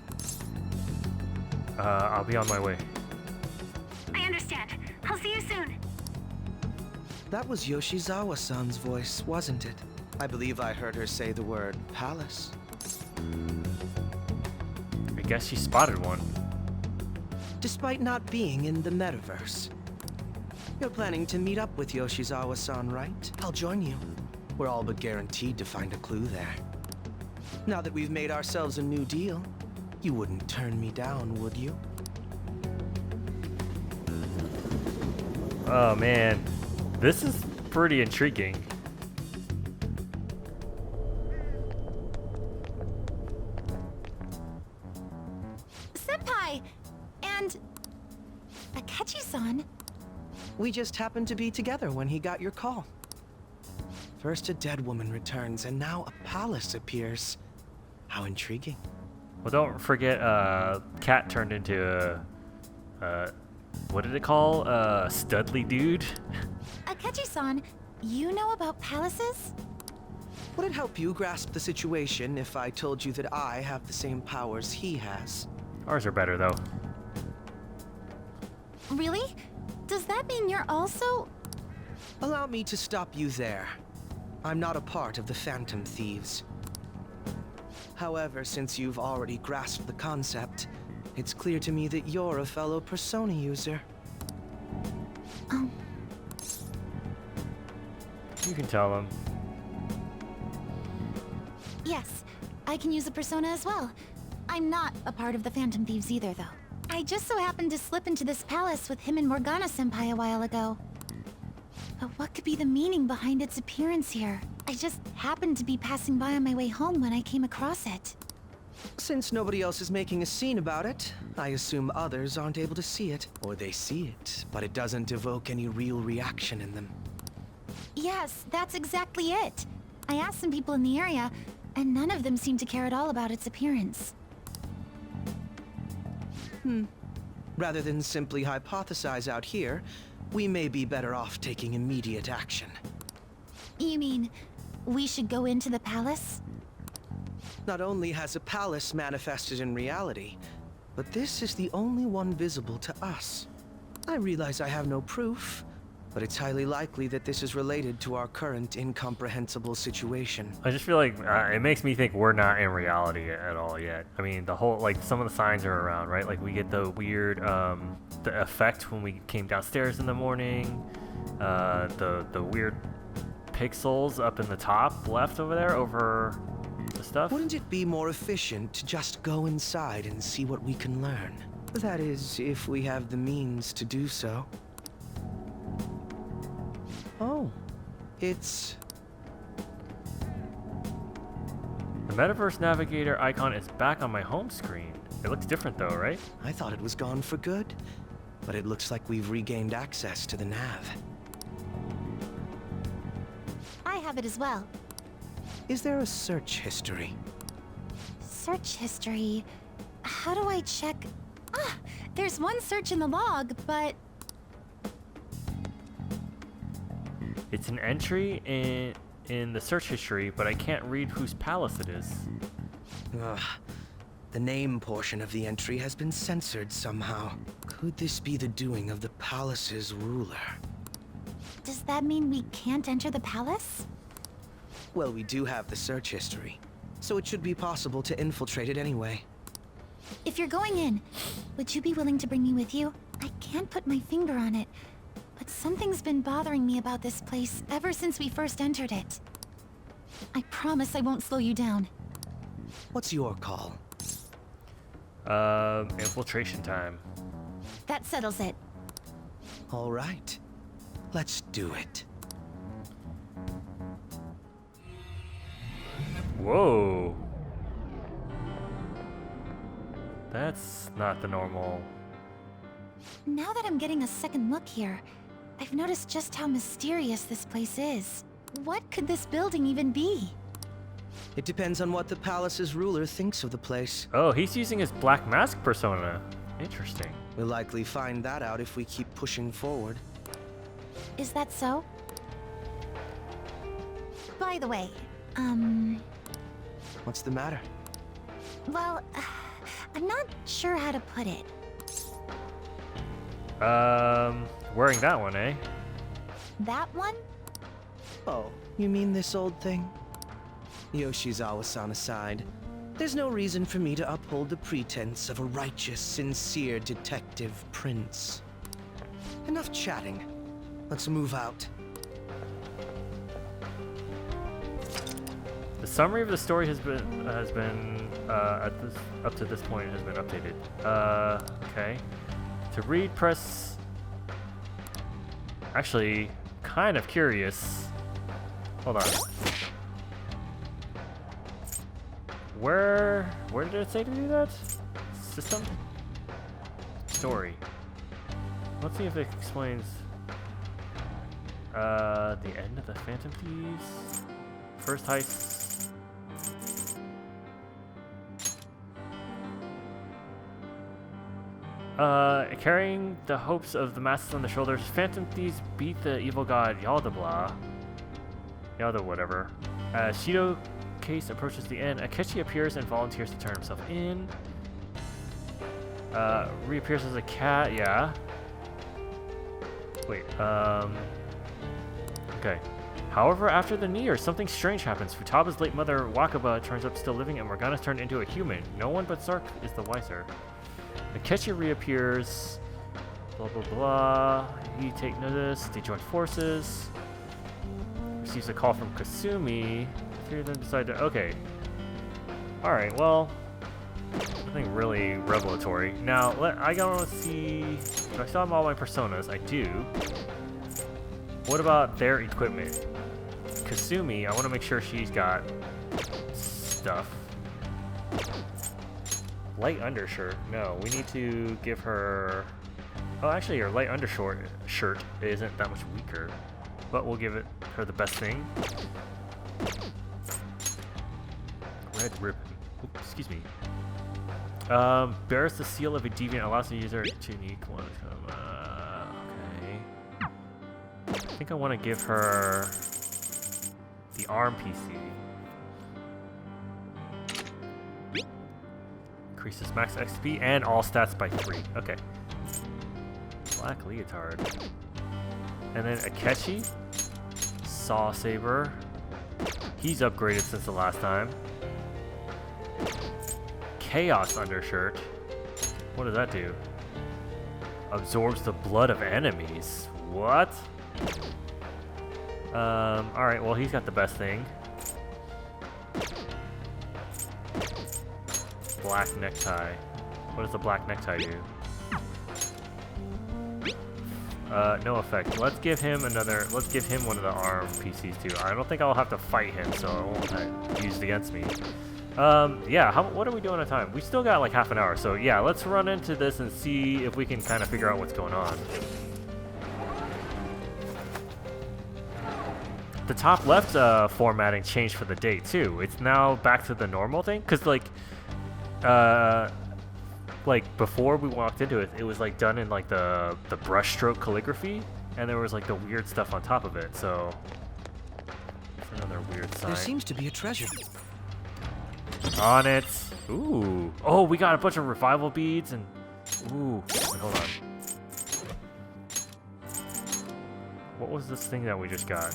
I'll be on my way. I understand. I'll see you soon. That was Yoshizawa-san's voice, wasn't it? I believe I heard her say the word palace. I guess she spotted one. Despite not being in the metaverse. You're planning to meet up with Yoshizawa-san, right? I'll join you. We're all but guaranteed to find a clue there. Now that we've made ourselves a new deal, you wouldn't turn me down, would you? Oh man, this is pretty intriguing. Senpai! And... Akechi-san? We just happened to be together when he got your call. First a dead woman returns, and now a palace appears. How intriguing. Well, don't forget, Cat turned into what did it call? Studley dude? Akechi-san, you know about palaces? Would it help you grasp the situation if I told you that I have the same powers he has? Ours are better, though. Really? Does that mean you're also... Allow me to stop you there. I'm not a part of the Phantom Thieves. However, since you've already grasped the concept, it's clear to me that you're a fellow Persona user. You can tell them. Yes, I can use a persona as well. I'm not a part of the Phantom Thieves either, though. I just so happened to slip into this palace with him and Morgana-senpai a while ago. But what could be the meaning behind its appearance here? I just happened to be passing by on my way home when I came across it. Since nobody else is making a scene about it, I assume others aren't able to see it. Or they see it, but it doesn't evoke any real reaction in them. Yes, that's exactly it. I asked some people in the area, and none of them seemed to care at all about its appearance. Rather than simply hypothesize out here, we may be better off taking immediate action. You mean, we should go into the palace? Not only has a palace manifested in reality, but this is the only one visible to us. I realize I have no proof, but it's highly likely that this is related to our current incomprehensible situation. I just feel like it makes me think we're not in reality at all yet. I mean, the whole, like, some of the signs are around, right? Like, we get the weird, the effect when we came downstairs in the morning, the weird pixels up in the top left over there, over the stuff. Wouldn't it be more efficient to just go inside and see what we can learn? That is, if we have the means to do so. Oh, it's... The Metaverse Navigator icon is back on my home screen. It looks different though, right? I thought it was gone for good, but it looks like we've regained access to the nav. I have it as well. Is there a search history? Search history. How do I check? Ah, there's one search in the log, but It's an entry in the search history, but I can't read whose palace it is. Ugh. The name portion of the entry has been censored somehow. Could this be the doing of the palace's ruler? does that mean we can't enter the palace? Well, we do have the search history, so it should be possible to infiltrate it anyway. If you're going in, would you be willing to bring me with you? I can't put my finger on it, but something's been bothering me about this place ever since we first entered it. I promise I won't slow you down. What's your call? Infiltration time. That settles it. All right. Let's do it. Whoa. That's not the normal. Now that I'm getting a second look here, I've noticed just how mysterious this place is. What could this building even be? It depends on what the palace's ruler thinks of the place. Oh, he's using his Black Mask persona. Interesting. We'll likely find that out if we keep pushing forward. Is that so? By the way, What's the matter? well, I'm not sure how to put it. Wearing that one, eh? That one? Oh, you mean this old thing? Yoshizawa-san aside, there's no reason for me to uphold the pretense of a righteous, sincere detective prince. Enough chatting. Let's move out. The summary of the story has been up to this point has been updated. Okay. To read, press. Actually, kind of curious. Hold on. Where did it say to do that? System? Story. Let's see if it explains the end of the Phantom Thieves. First heist. Carrying the hopes of the masses on their shoulders, Phantom Thieves beat the evil god Yaldabaoth. Yalda whatever. As Shido case approaches the end, Akechi appears and volunteers to turn himself in. Reappears as a cat, yeah. Wait, okay. However, after the New Year, something strange happens. Futaba's late mother, Wakaba, turns up still living, and Morgana's turned into a human. No one but Sark is the wiser. Akechi reappears. Blah, blah, blah. You take notice. They join forces. Receives a call from Kasumi. Three of them decide to... Okay. Alright, well... Nothing really revelatory. Now, I gotta see... Do I still have all my personas? I do. What about their equipment? Kasumi, I want to make sure she's got stuff. Light undershirt. No, we need to give her... Oh, actually, her light undershirt isn't that much weaker. But we'll give her the best thing. Red ribbon. Oops, excuse me. Bears the seal of a deviant, allows the user to unique one. Okay. I think I want to give her the ARM PC. Increases max XP and all stats by 3. Okay. Black leotard. And then Akechi. Saw Saber. He's upgraded since the last time. Chaos undershirt. What does that do? Absorbs the blood of enemies. What? Alright, well he's got the best thing. Black necktie. What does the black necktie do? No effect. Let's give him another. Let's give him one of the arm PCs too. I don't think I'll have to fight him, so it won't use it against me. Yeah. What are we doing on time? We still got like half an hour, so yeah. Let's run into this and see if we can kind of figure out what's going on. The top left formatting changed for the date too. It's now back to the normal thing, cause like before we walked into it, it was like done in like the brushstroke calligraphy, and there was like the weird stuff on top of it. So that's another weird sign. There seems to be a treasure. On it. Ooh. Oh, we got a bunch of revival beads and. Ooh. Wait, hold on. What was this thing that we just got?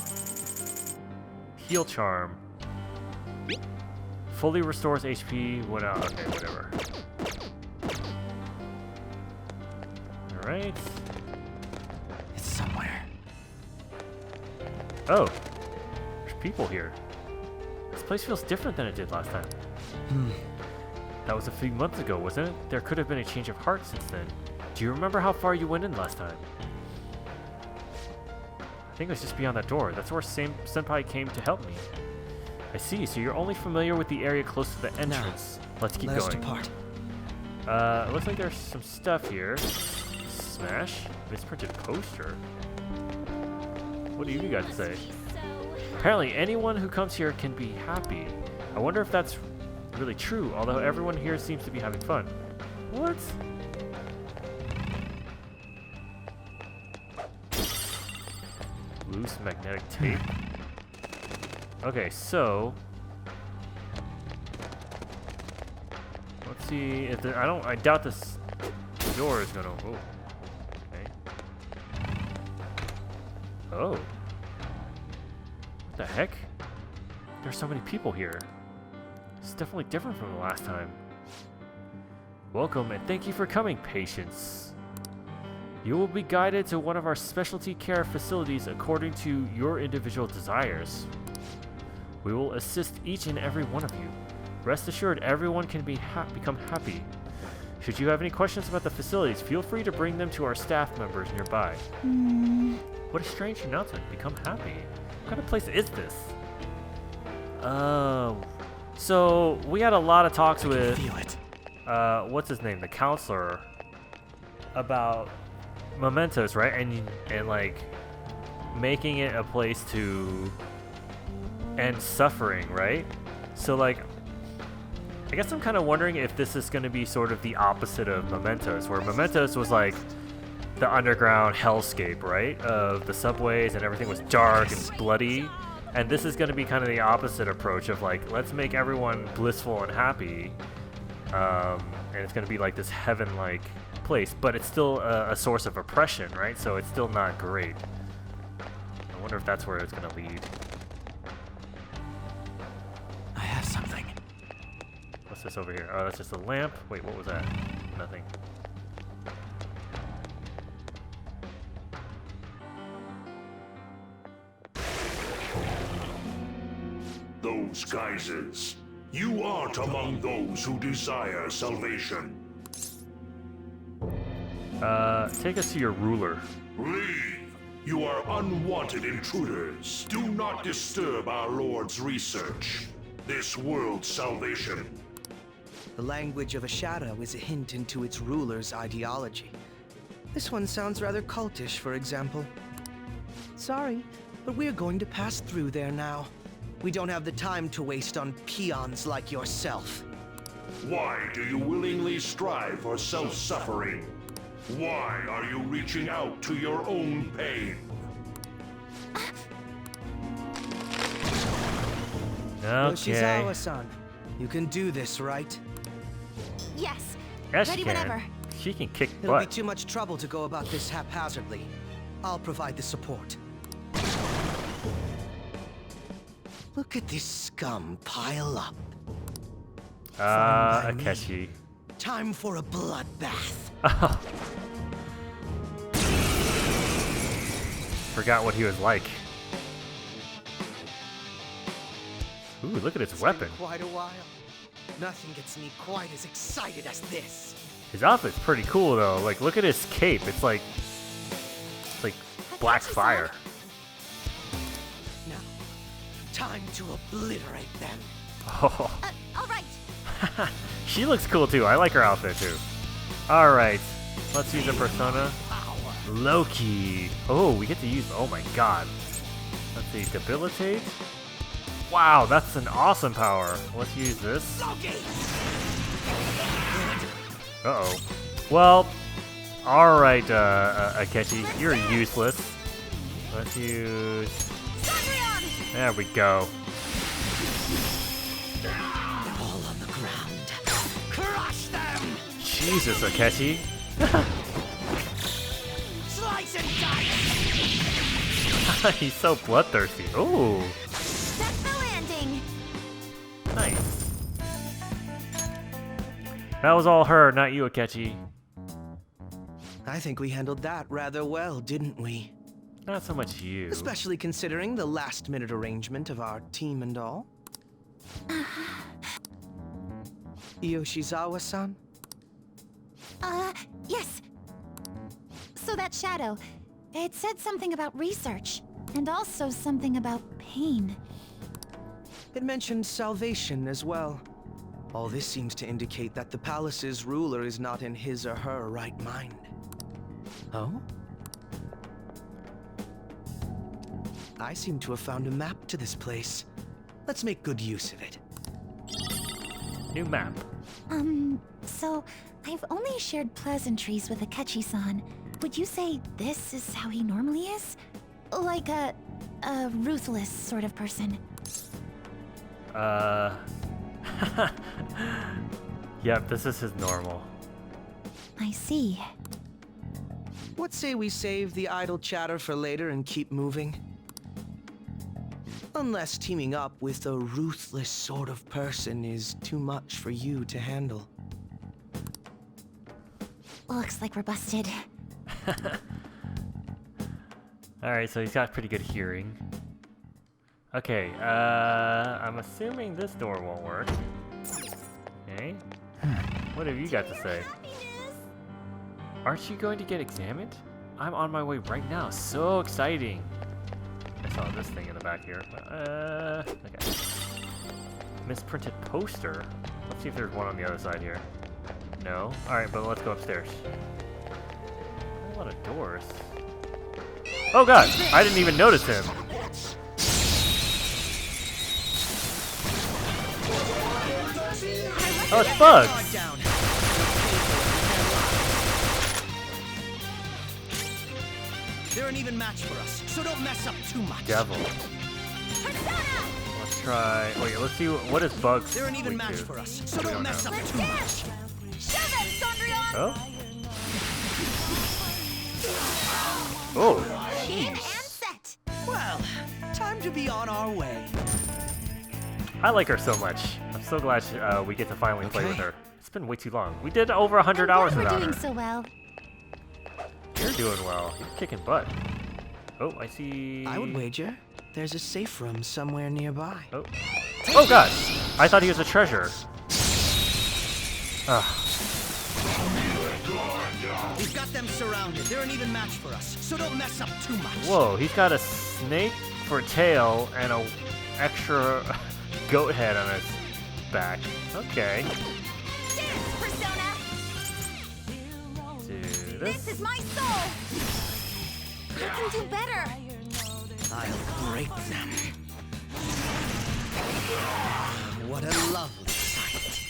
Heal charm. Fully restores HP. What else? Okay, whatever. Alright. It's somewhere. Oh. There's people here. This place feels different than it did last time. That was a few months ago, wasn't it? There could have been a change of heart since then. Do you remember how far you went in last time? I think it was just beyond that door. That's where Senpai came to help me. I see, so you're only familiar with the area close to the entrance. Let's keep going. Depart. It looks like there's some stuff here. Smash. Misprinted poster. What do you got to say? Apparently, anyone who comes here can be happy. I wonder if that's really true, although everyone here seems to be having fun. What? Loose magnetic tape. Okay, so let's see if there, I doubt this door is gonna. Oh, okay. Oh, what the heck? There's so many people here. It's definitely different from the last time. Welcome and thank you for coming, patients. You will be guided to one of our specialty care facilities according to your individual desires. We will assist each and every one of you. Rest assured, everyone can become happy. Should you have any questions about the facilities, feel free to bring them to our staff members nearby. What a strange announcement. Become happy. What kind of place is this? So we had a lot of talks with what's his name, the counselor, about mementos, right? And like making it a place to end suffering, right? So like I guess I'm kind of wondering if this is going to be sort of the opposite of Mementos, where Mementos was like the underground hellscape, right? Of the subways and everything was dark and bloody. And this is going to be kind of the opposite approach of like, let's make everyone blissful and happy. And it's going to be like this heaven-like place, but it's still a source of oppression, right? So it's still not great. I wonder if that's where it's going to lead. I have something. What's this over here? Oh, that's just a lamp. Wait, what was that? Nothing. Those geysers. You aren't among those who desire salvation. Take us to your ruler. Leave. You are unwanted intruders. Do not disturb our Lord's research. This world's salvation. The language of a shadow is a hint into its ruler's ideology. This one sounds rather cultish, for example. Sorry, but we're going to pass through there now. We don't have the time to waste on peons like yourself. Why do you willingly strive for self-suffering? Why are you reaching out to your own pain? Okay. Yoshizawa-san, you can do this, right? Yes. Yes, Ready she can. whenever. She can kick It'll butt. be too much trouble to go about this haphazardly. I'll provide the support. Look at this scum pile up. Fine by me. Akechi. Time for a bloodbath. Forgot what he was like. Ooh, look at his weapon. Quite a while. Nothing gets me quite as excited as this. His outfit's pretty cool though. Like, look at his cape. It's like black fire. Now, time to obliterate them. Oh. All right. She looks cool too. I like her outfit too. Alright. Let's use a persona. Loki. Oh, we get to use. Oh my god. Let's see. Debilitate. Wow, that's an awesome power. Let's use this. Uh-oh. Well, alright, Akechi. You're useless. Let's use... There we go. They're all on the ground. Crush them! Jesus, Akechi. Slice and dice! He's so bloodthirsty. Ooh. That's the landing. Nice. That was all her, not you, Akechi. I think we handled that rather well, didn't we? Not so much you. Especially considering the last-minute arrangement of our team and all. Yoshizawa-san? Yes. So that shadow, it said something about research, and also something about pain. It mentioned salvation as well. All this seems to indicate that the palace's ruler is not in his or her right mind. Oh? I seem to have found a map to this place. Let's make good use of it. New map. So I've only shared pleasantries with Akechi-san. Would you say this is how he normally is? Like a ruthless sort of person? Yep, this is his normal. I see. What say we save the idle chatter for later and keep moving? Unless teaming up with a ruthless sort of person is too much for you to handle. Looks like we're busted. Alright, so he's got pretty good hearing. Okay, I'm assuming this door won't work. Okay. What have you got to say? Aren't you going to get examined? I'm on my way right now. So exciting. I saw this thing in the back here. Okay. Misprinted poster. Let's see if there's one on the other side here. No? Alright, but let's go upstairs. A lot of doors. Oh god! I didn't even notice him! Oh, it's Bugs! They're an even match for us, so don't mess up too much. Devil. Let's try... Wait, let's see what is Bugs. They're an even match for us, so don't mess up too much. Oh? Oh, Jeez. Well, time to be on our way. I like her so much. I'm so glad we get to finally play with her. It's been way too long. We did over 100 hours We're without doing her. so well. You're doing well. You're kicking butt. Oh, I see... I would wager there's a safe room somewhere nearby. Oh. Oh god! I thought he was a treasure. Ugh. We've got them surrounded. They're an even match for us, so don't mess up too much. Whoa, he's got a snake for a tail and a extra goat head on his back. Okay. Dance, Persona! Do This is my soul! I can do better! I'll break them. What a lovely sight.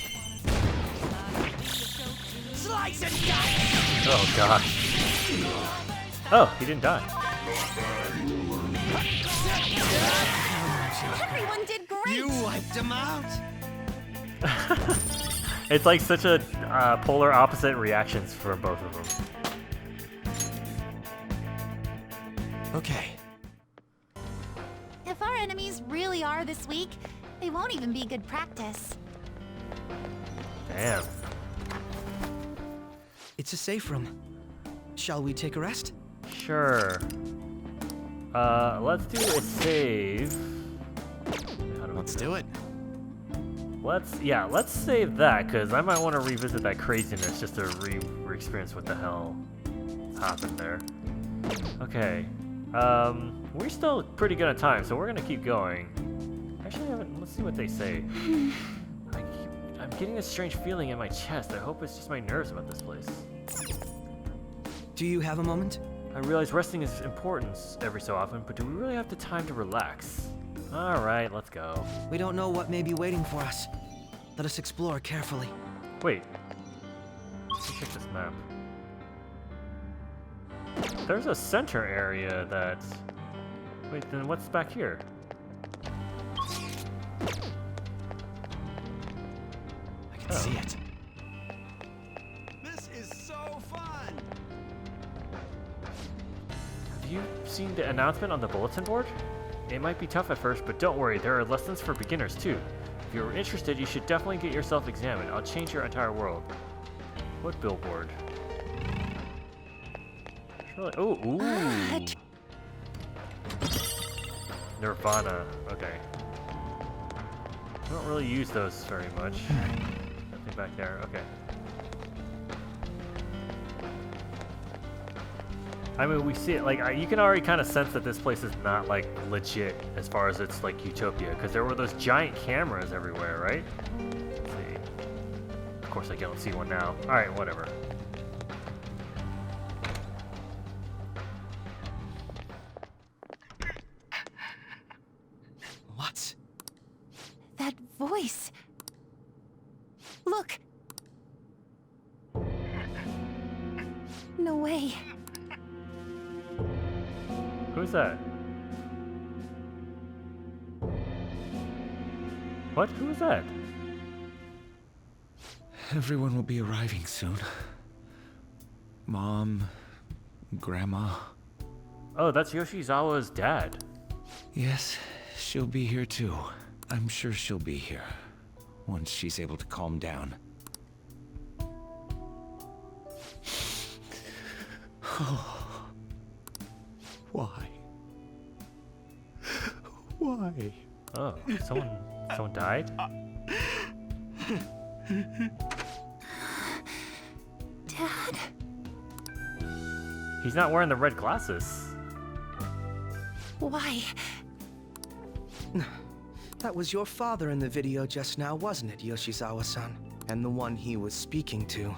Slice and dice! Oh gosh. Oh, he didn't die. Everyone did great! You wiped them out! It's like such a polar opposite reactions from both of them. Okay. If our enemies really are this weak, they won't even be good practice. Damn. It's a safe room. Shall we take a rest? Sure. Let's do a save. Let's do it. Let's save that, because I might want to revisit that craziness just to re-experience what the hell happened there. Okay. We're still pretty good on time, so we're gonna keep going. Actually, let's see what they say. I'm getting this strange feeling in my chest. I hope it's just my nerves about this place. Do you have a moment? I realize resting is important every so often, but do we really have the time to relax? Alright, let's go. We don't know what may be waiting for us. Let us explore carefully. Wait. Let's check this map. There's a center area that's... Wait, then what's back here? I can see it. This is so fun! Have you seen the announcement on the bulletin board? It might be tough at first, but don't worry, there are lessons for beginners too. If you're interested, you should definitely get yourself examined. I'll change your entire world. What billboard? Really? Oh, ooh. Nirvana. Okay. I don't really use those very much. Nothing back there. Okay. I mean, we see it, like, you can already kind of sense that this place is not, like, legit as far as it's, like, Utopia, because there were those giant cameras everywhere, right? Let's see. Of course, I don't see one now. Alright, whatever. What? That voice. Look. No way. Who's that? What? Who is that? Everyone will be arriving soon. Mom, Grandma. Oh, that's Yoshizawa's dad. Yes, she'll be here too. I'm sure she'll be here once she's able to calm down. Why? Why? Oh, someone died? Dad? He's not wearing the red glasses. Why? That was your father in the video just now, wasn't it, Yoshizawa-san? And the one he was speaking to.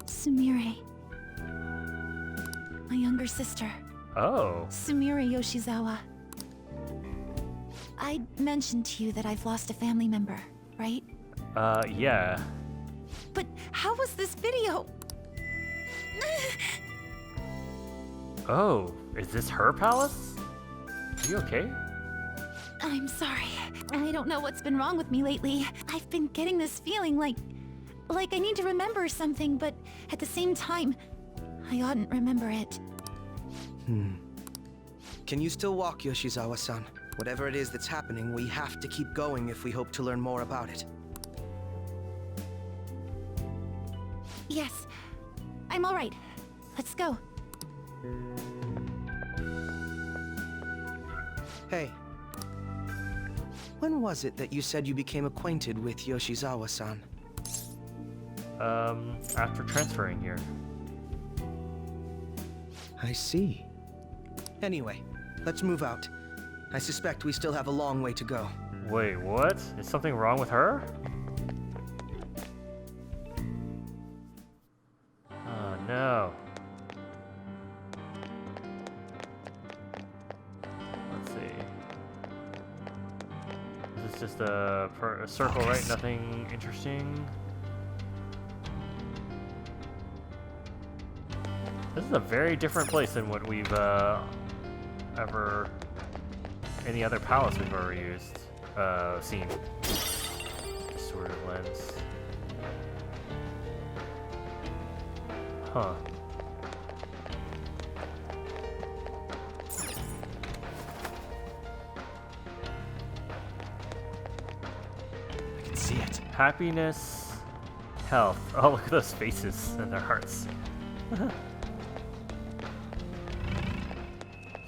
Sumire. My younger sister. Oh. Sumire Yoshizawa. I mentioned to you that I've lost a family member, right? Yeah. But how was this video? Oh, is this her palace? Are you okay? I'm sorry. I don't know what's been wrong with me lately. I've been getting this feeling like I need to remember something, but at the same time, I oughtn't remember it. Can you still walk, Yoshizawa-san? Whatever it is that's happening, we have to keep going if we hope to learn more about it. Yes. I'm all right. Let's go. Hey. When was it that you said you became acquainted with Yoshizawa-san? After transferring here. I see. Anyway, let's move out. I suspect we still have a long way to go. Wait, what? Is something wrong with her? Oh, no. Let's see. This is just a circle, right? Nothing interesting. This is a very different place than what we've any other palace we've ever seen. Sort of lens. Huh. I can see it. Happiness, health. Oh, look at those faces and their hearts.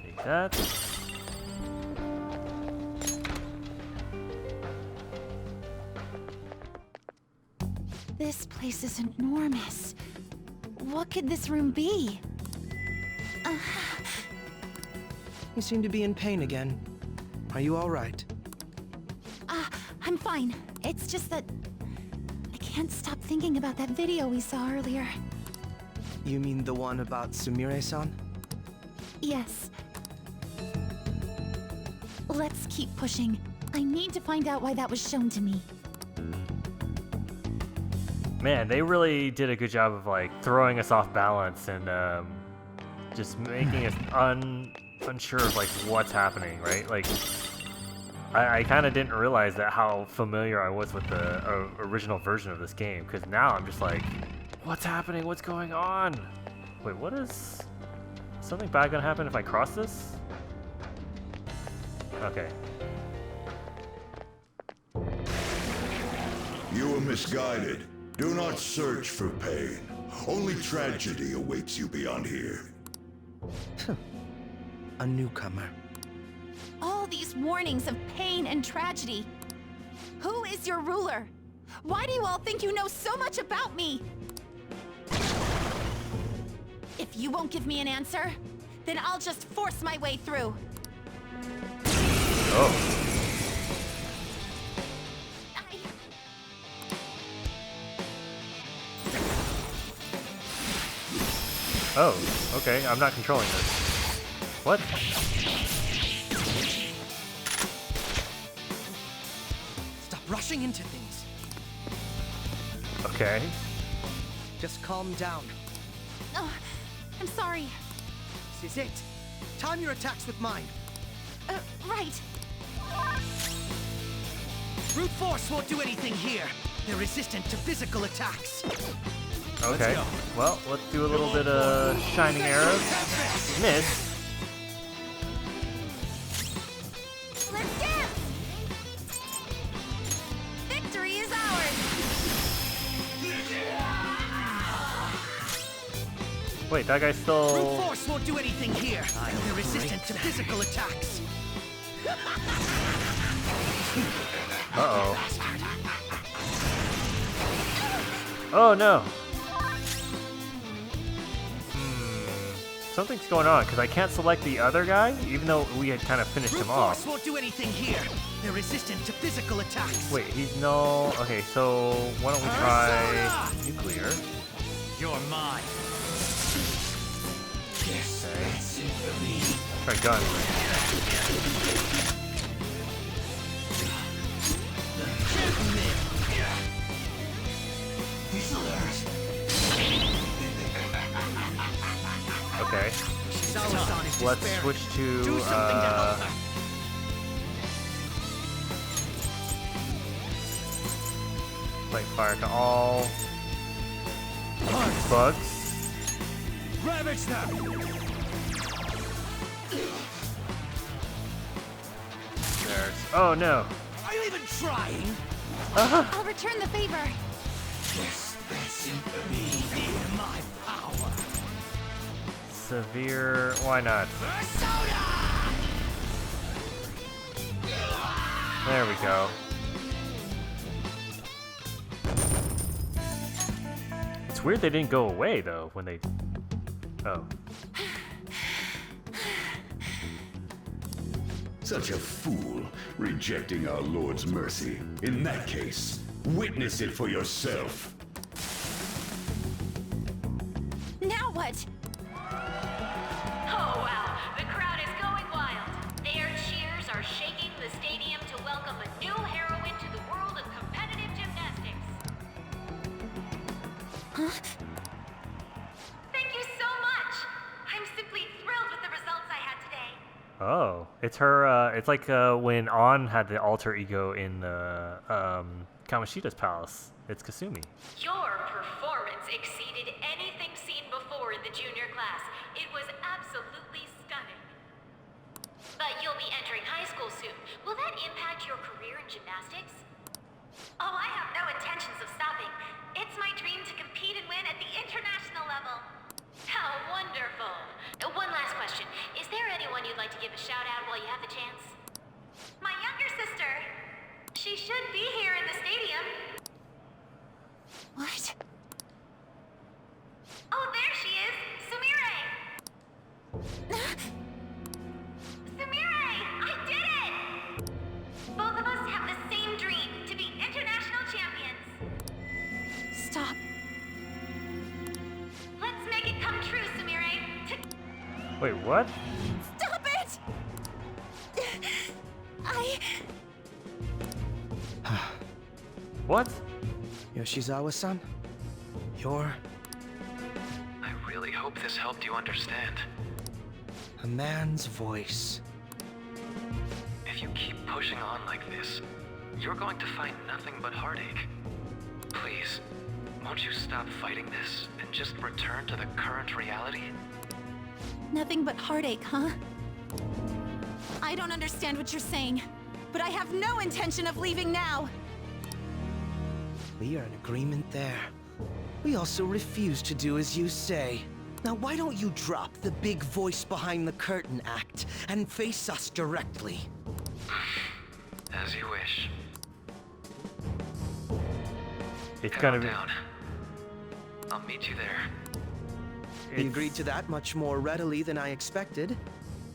Take that. This place is enormous. What could this room be? You seem to be in pain again. Are you all right? I'm fine. It's just that I can't stop thinking about that video we saw earlier. You mean the one about Sumire-san? Yes. Let's keep pushing. I need to find out why that was shown to me. Man, they really did a good job of like throwing us off balance and just making us unsure of like what's happening, right? Like, I kind of didn't realize that how familiar I was with the original version of this game, because now I'm just like, what's happening? What's going on? Wait, what is... something bad gonna happen if I cross this? Okay. You were misguided. Do not search for pain. Only tragedy awaits you beyond here. A newcomer. All these warnings of pain and tragedy. Who is your ruler? Why do you all think you know so much about me? If you won't give me an answer, then I'll just force my way through. Oh. Oh, okay, I'm not controlling this. What? Stop rushing into things. Okay. Just calm down. Oh, I'm sorry. This is it. Time your attacks with mine. Right. Brute force won't do anything here. They're resistant to physical attacks. Okay. Well, let's do a little bit of shining arrows. Miss. Let's dance! Victory is ours! Wait, that guy's still... Brute force won't do anything here. They're resistant to physical attacks. Uh-oh. Oh, no. Something's going on, because I can't select the other guy, even though we had kind of finished him off. Brute force won't do anything here. They're resistant to physical attacks. Wait, he's no... Okay, so why don't we try nuclear? You're mine. Okay. Try gun. Okay. Let's switch to light fire to all. Bugs. Ravage them. There's... Oh no. Are you even trying? I'll return the favor. Yes, that's infamy in my power. Severe... Why not? There we go. It's weird they didn't go away, though, when they... Oh. Such a fool, rejecting our Lord's mercy. In that case, witness it for yourself. Now what? Oh, wow. The crowd is going wild. Their cheers are shaking the stadium to welcome a new heroine to the world of competitive gymnastics. Huh? Thank you so much. I'm simply thrilled with the results I had today. Oh. It's her, it's like when An had the alter ego in the Kamoshida's palace. It's Kasumi. Your performance exceeded anything seen before in the junior class. It was absolutely stunning. But you'll be entering high school soon. Will that impact your career in gymnastics? Oh, I have no intentions of stopping. It's my dream to compete and win at the international level. How wonderful. One last question. Is there anyone you'd like to give a shout out while you have the chance? My younger sister. She should be here in the stadium. What? Oh, there she is! Sumire! Sumire! I did it! Both of us have the same dream, to be international champions. Stop. Let's make it come true, Sumire. Wait, what? Stop it! What? Yoshizawa-san? You're I really hope this helped you understand. a man's voice. If you keep pushing on like this, you're going to find nothing but heartache. Please, won't you stop fighting this and just return to the current reality? Nothing but heartache, huh? I don't understand what you're saying, but I have no intention of leaving now. We are in agreement there. We also refuse to do as you say. Now why don't you drop the big voice behind the curtain act and face us directly? As you wish. It's Head gonna on be. down. I'll meet you there. He agreed to that much more readily than I expected.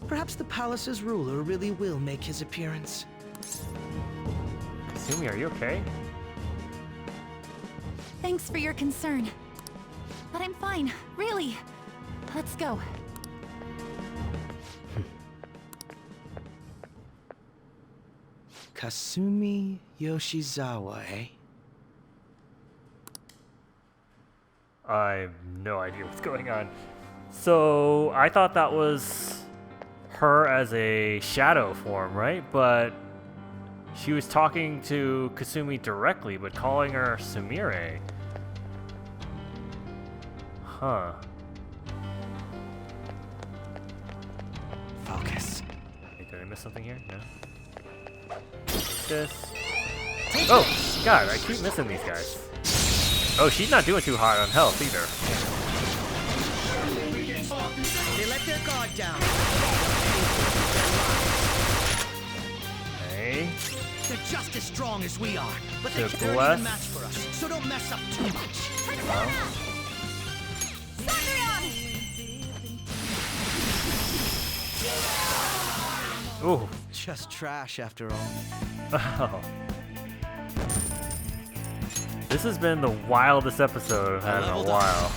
Perhaps the palace's ruler really will make his appearance. Kasumi, are you okay? Thanks for your concern. But I'm fine, really. Let's go. Kasumi Yoshizawa, eh? I have no idea what's going on. So I thought that was her as a shadow form, right? But she was talking to Kasumi directly, but calling her Sumire. Huh. Focus. Wait, did I miss something here? No. This. Oh, God, I keep missing these guys. Oh, she's not doing too hot on health either. They let their guard down. Okay. They're just as strong as we are, but They're they're blessed. even match for us, so don't mess up too much. Ooh. Just trash after all. Oh. This has been the wildest episode I've had in a while.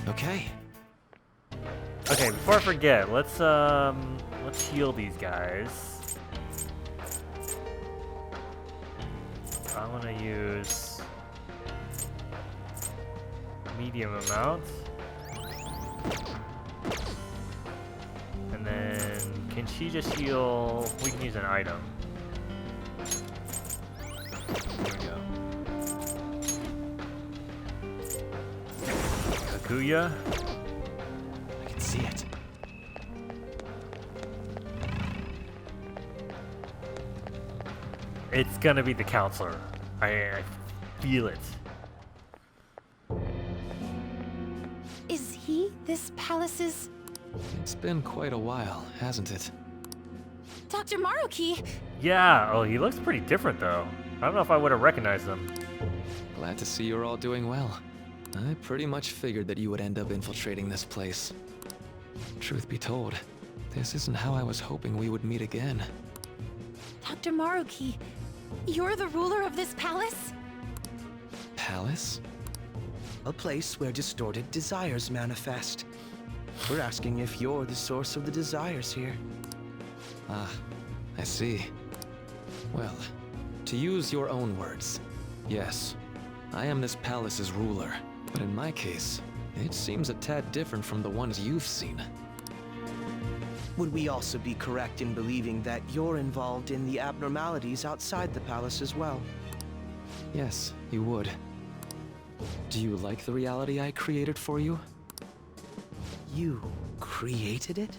Okay. Okay, before I forget, let's heal these guys. I want to use medium amount. And then can she just heal? We can use an item. There we go. Kaguya. I can see it. It's gonna be the counselor. I feel it. Is he this palace's It's been quite a while, hasn't it? Dr. Maruki? Yeah, oh, he looks pretty different though. I don't know if I would have recognized him. Glad to see you're all doing well. I pretty much figured that you would end up infiltrating this place. Truth be told, this isn't how I was hoping we would meet again. Dr. Maruki, you're the ruler of this palace? Palace? A place where distorted desires manifest. We're asking if you're the source of the desires here. Ah, I see. Well, to use your own words, yes, I am this palace's ruler, but in my case, it seems a tad different from the ones you've seen. Would we also be correct in believing that you're involved in the abnormalities outside the palace as well? Yes, you would. Do you like the reality I created for you? You created it?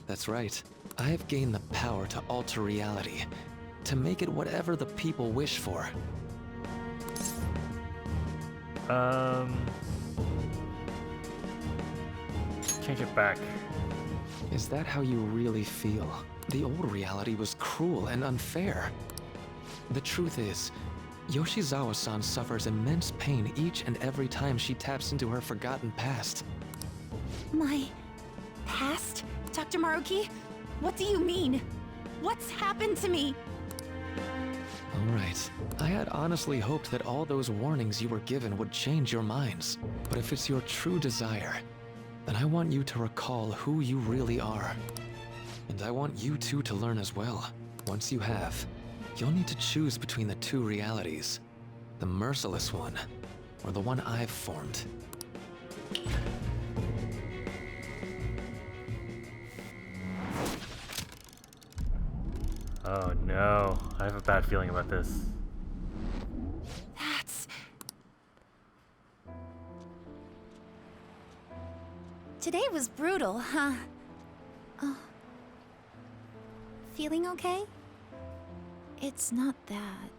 That's right. I have gained the power to alter reality, to make it whatever the people wish for. Change it back. Is that how you really feel? The old reality was cruel and unfair. The truth is, Yoshizawa-san suffers immense pain each and every time she taps into her forgotten past. My past? Dr. Maruki? What do you mean? What's happened to me? Alright. I had honestly hoped that all those warnings you were given would change your minds. But if it's your true desire, then I want you to recall who you really are. And I want you two to learn as well. Once you have, you'll need to choose between the two realities. The merciless one, or the one I've formed. Oh no, I have a bad feeling about this. That's... Today was brutal, huh? Oh. Feeling okay? It's not that.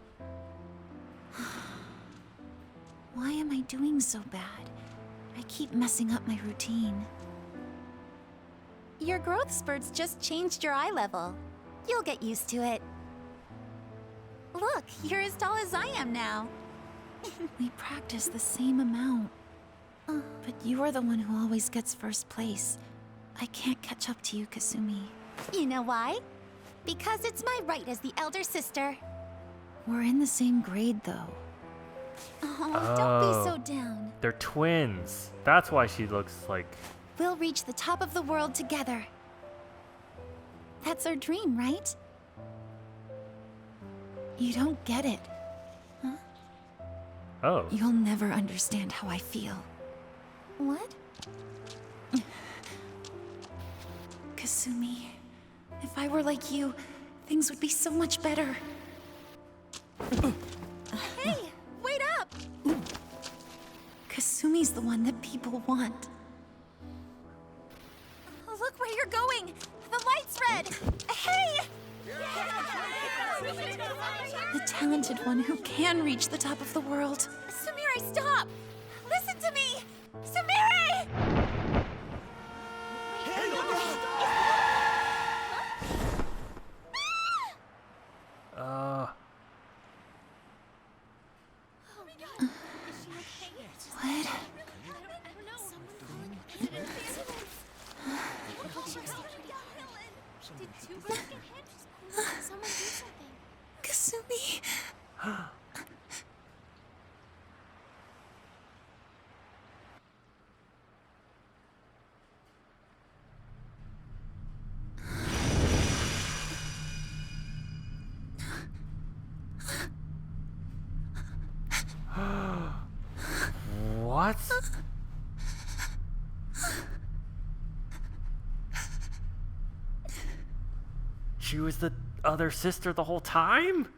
Why am I doing so bad? I keep messing up my routine. Your growth spurts just changed your eye level. You'll get used to it. Look, you're as tall as I am now. We practice the same amount. But you are the one who always gets first place. I can't catch up to you, Kasumi. You know why? Because it's my right as the elder sister. We're in the same grade, though. Oh, don't be so down. They're twins. That's why she looks like... We'll reach the top of the world together. That's our dream, right? You don't get it. Huh? Oh. You'll never understand how I feel. What? Kasumi, if I were like you, things would be so much better. Hey, wait up! Kasumi's the one that people want. Look where you're going! The light's red! Hey! The talented one who can reach the top of the world. Sumire, stop! Listen to me! Sumire! What? Kasumi. What? She was the other sister the whole time?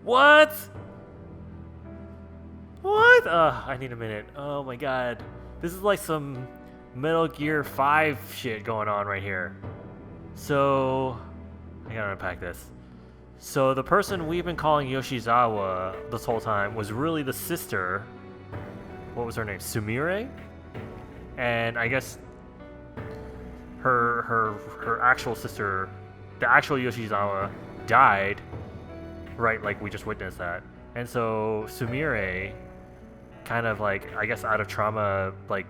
What? What? I need a minute. Oh my god. This is like some Metal Gear 5 shit going on right here. So, I gotta unpack this. So the person we've been calling Yoshizawa this whole time was really the sister. What was her name? Sumire? And I guess her actual sister, the actual Yoshizawa, died, right? Like we just witnessed that. And so Sumire kind of like, I guess out of trauma, like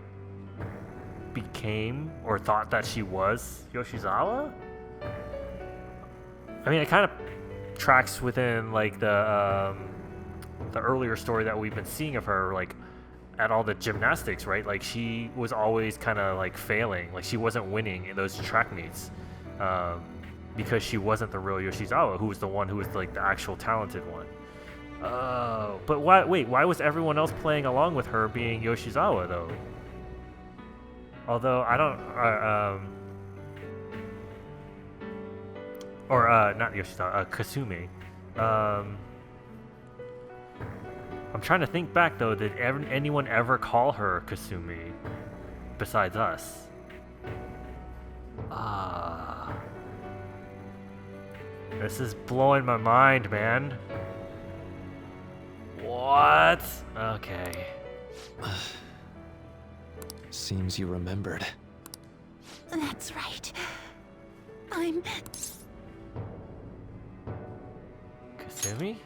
became or thought that she was Yoshizawa? I mean, it kind of tracks within like the earlier story that we've been seeing of her, like at all the gymnastics, right? Like she was always kind of like failing, like she wasn't winning in those track meets because she wasn't the real Yoshizawa, who was the one who was like the actual talented one. Oh, but why? Wait, why was everyone else playing along with her being Yoshizawa though? Although I don't, not Yoshizawa, Kasumi. I'm trying to think back though, did anyone ever call her Kasumi besides us? This is blowing my mind, man. What? Okay. Seems you remembered. That's right. I'm Kasumi?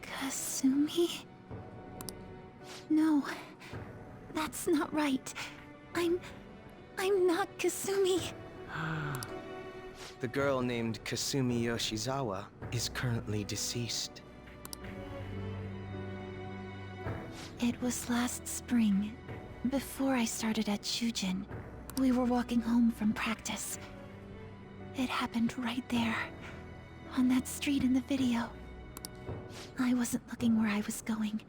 Kasumi? No, that's not right. I'm not Kasumi. The girl named Kasumi Yoshizawa is currently deceased. It was last spring, before I started at Shujin. We were walking home from practice. It happened right there, on that street in the video. I wasn't looking where I was going.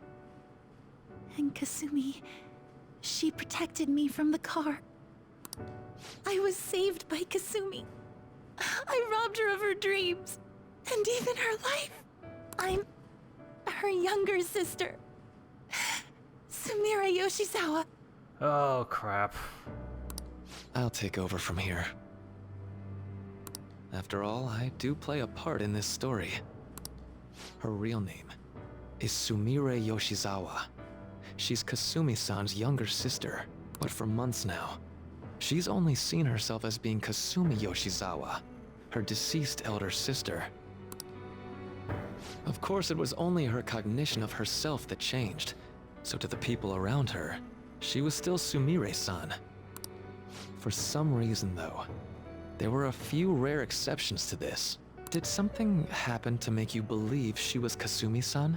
And Kasumi, she protected me from the car. I was saved by Kasumi. I robbed her of her dreams, and even her life. I'm her younger sister, Sumire Yoshizawa. Oh, crap. I'll take over from here. After all, I do play a part in this story. Her real name is Sumire Yoshizawa. She's Kasumi-san's younger sister, but for months now, she's only seen herself as being Kasumi Yoshizawa, her deceased elder sister. Of course, it was only her cognition of herself that changed, so to the people around her, she was still Sumire-san. For some reason, though, there were a few rare exceptions to this. Did something happen to make you believe she was Kasumi-san?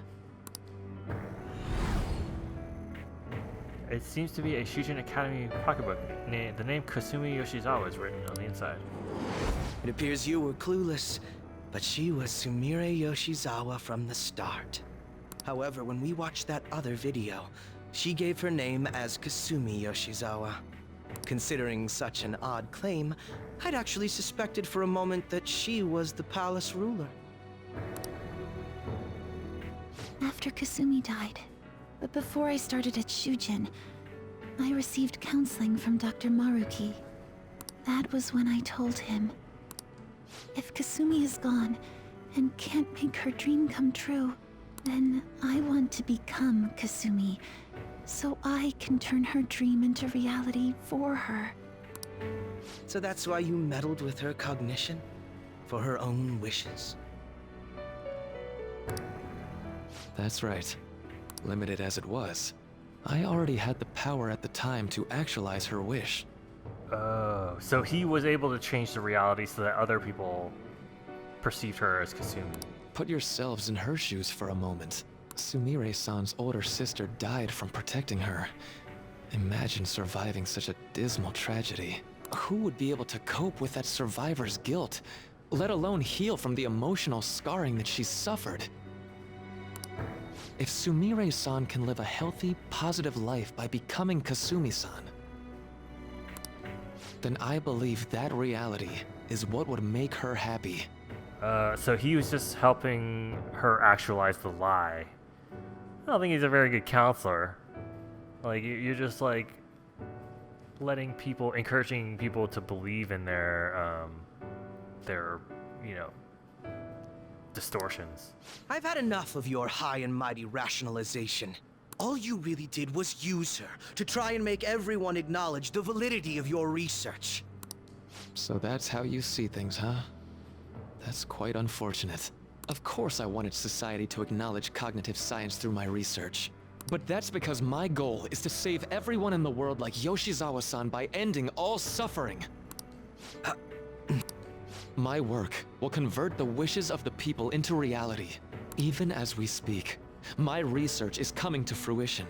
It seems to be a Shujin Academy pocketbook. The name Kasumi Yoshizawa is written on the inside. It appears you were clueless, but she was Sumire Yoshizawa from the start. However, when we watched that other video, she gave her name as Kasumi Yoshizawa. Considering such an odd claim, I'd actually suspected for a moment that she was the palace ruler. After Kasumi died, but before I started at Shujin, I received counseling from Dr. Maruki. That was when I told him, if Kasumi is gone and can't make her dream come true, then I want to become Kasumi, so I can turn her dream into reality for her. So that's why you meddled with her cognition? For her own wishes? That's right. Limited as it was, I already had the power at the time to actualize her wish. Oh, so he was able to change the reality so that other people perceived her as Kasumi. Put yourselves in her shoes for a moment. Sumire-san's older sister died from protecting her. Imagine surviving such a dismal tragedy. Who would be able to cope with that survivor's guilt, let alone heal from the emotional scarring that she's suffered? If Sumire-san can live a healthy, positive life by becoming Kasumi-san, then I believe that reality is what would make her happy. So he was just helping her actualize the lie. I don't think he's a very good counselor. Like, you're just like encouraging people to believe in their, you know, distortions. I've had enough of your high and mighty rationalization. All you really did was use her to try and make everyone acknowledge the validity of your research. So that's how you see things, huh? That's quite unfortunate. Of course I wanted society to acknowledge cognitive science through my research. But that's because my goal is to save everyone in the world like Yoshizawa-san by ending all suffering. My work will convert the wishes of the people into reality. Even as we speak, my research is coming to fruition.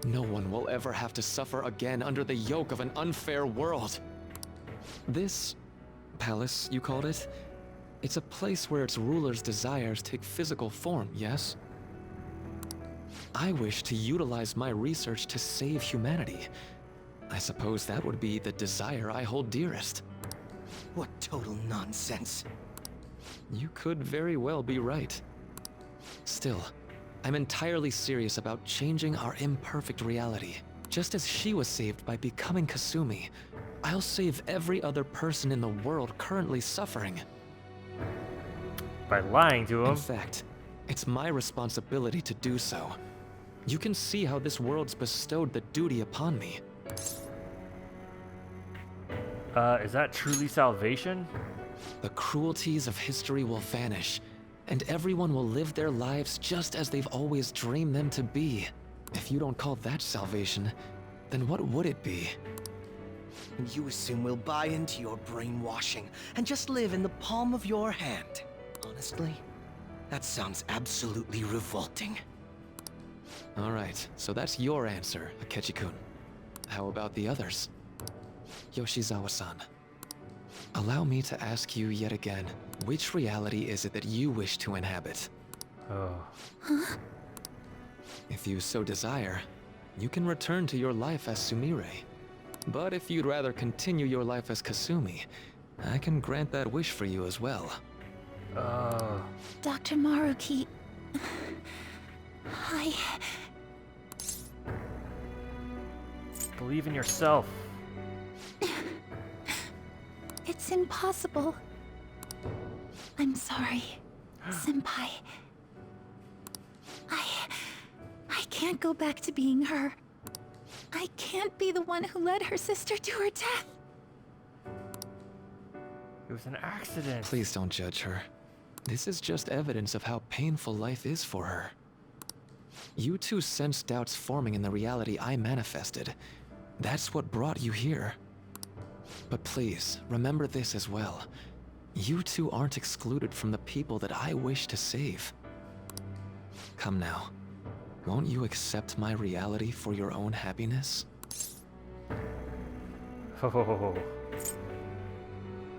No one will ever have to suffer again under the yoke of an unfair world. This palace, you called it? It's a place where its ruler's desires take physical form, yes? I wish to utilize my research to save humanity. I suppose that would be the desire I hold dearest. What total nonsense. You could very well be right. Still, I'm entirely serious about changing our imperfect reality. Just as she was saved by becoming Kasumi, I'll save every other person in the world currently suffering. By lying to him? In fact, it's my responsibility to do so. You can see how this world's bestowed the duty upon me. Is that truly salvation? The cruelties of history will vanish, and everyone will live their lives just as they've always dreamed them to be. If you don't call that salvation, then what would it be? And you assume we'll buy into your brainwashing and just live in the palm of your hand. Honestly, that sounds absolutely revolting. All right, so that's your answer, Akechi-kun. How about the others? Yoshizawa-san, allow me to ask you yet again, which reality is it that you wish to inhabit? Oh. Huh? If you so desire, you can return to your life as Sumire. But if you'd rather continue your life as Kasumi, I can grant that wish for you as well. Dr. Maruki... Believe in yourself. It's impossible. I'm sorry, Senpai. I can't go back to being her. I can't be the one who led her sister to her death. It was an accident. Please don't judge her. This is just evidence of how painful life is for her. You two sensed doubts forming in the reality I manifested. That's what brought you here. But please, remember this as well. You two aren't excluded from the people that I wish to save. Come now. Won't you accept my reality for your own happiness? Oh.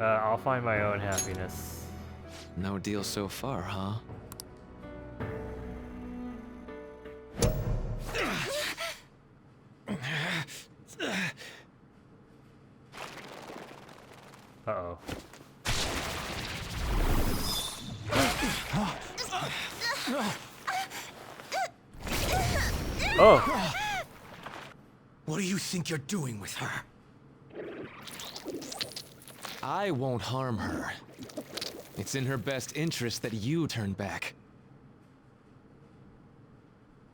I'll find my own happiness. No deal so far, huh? Uh-oh. Oh! What do you think you're doing with her? I won't harm her. It's in her best interest that you turn back.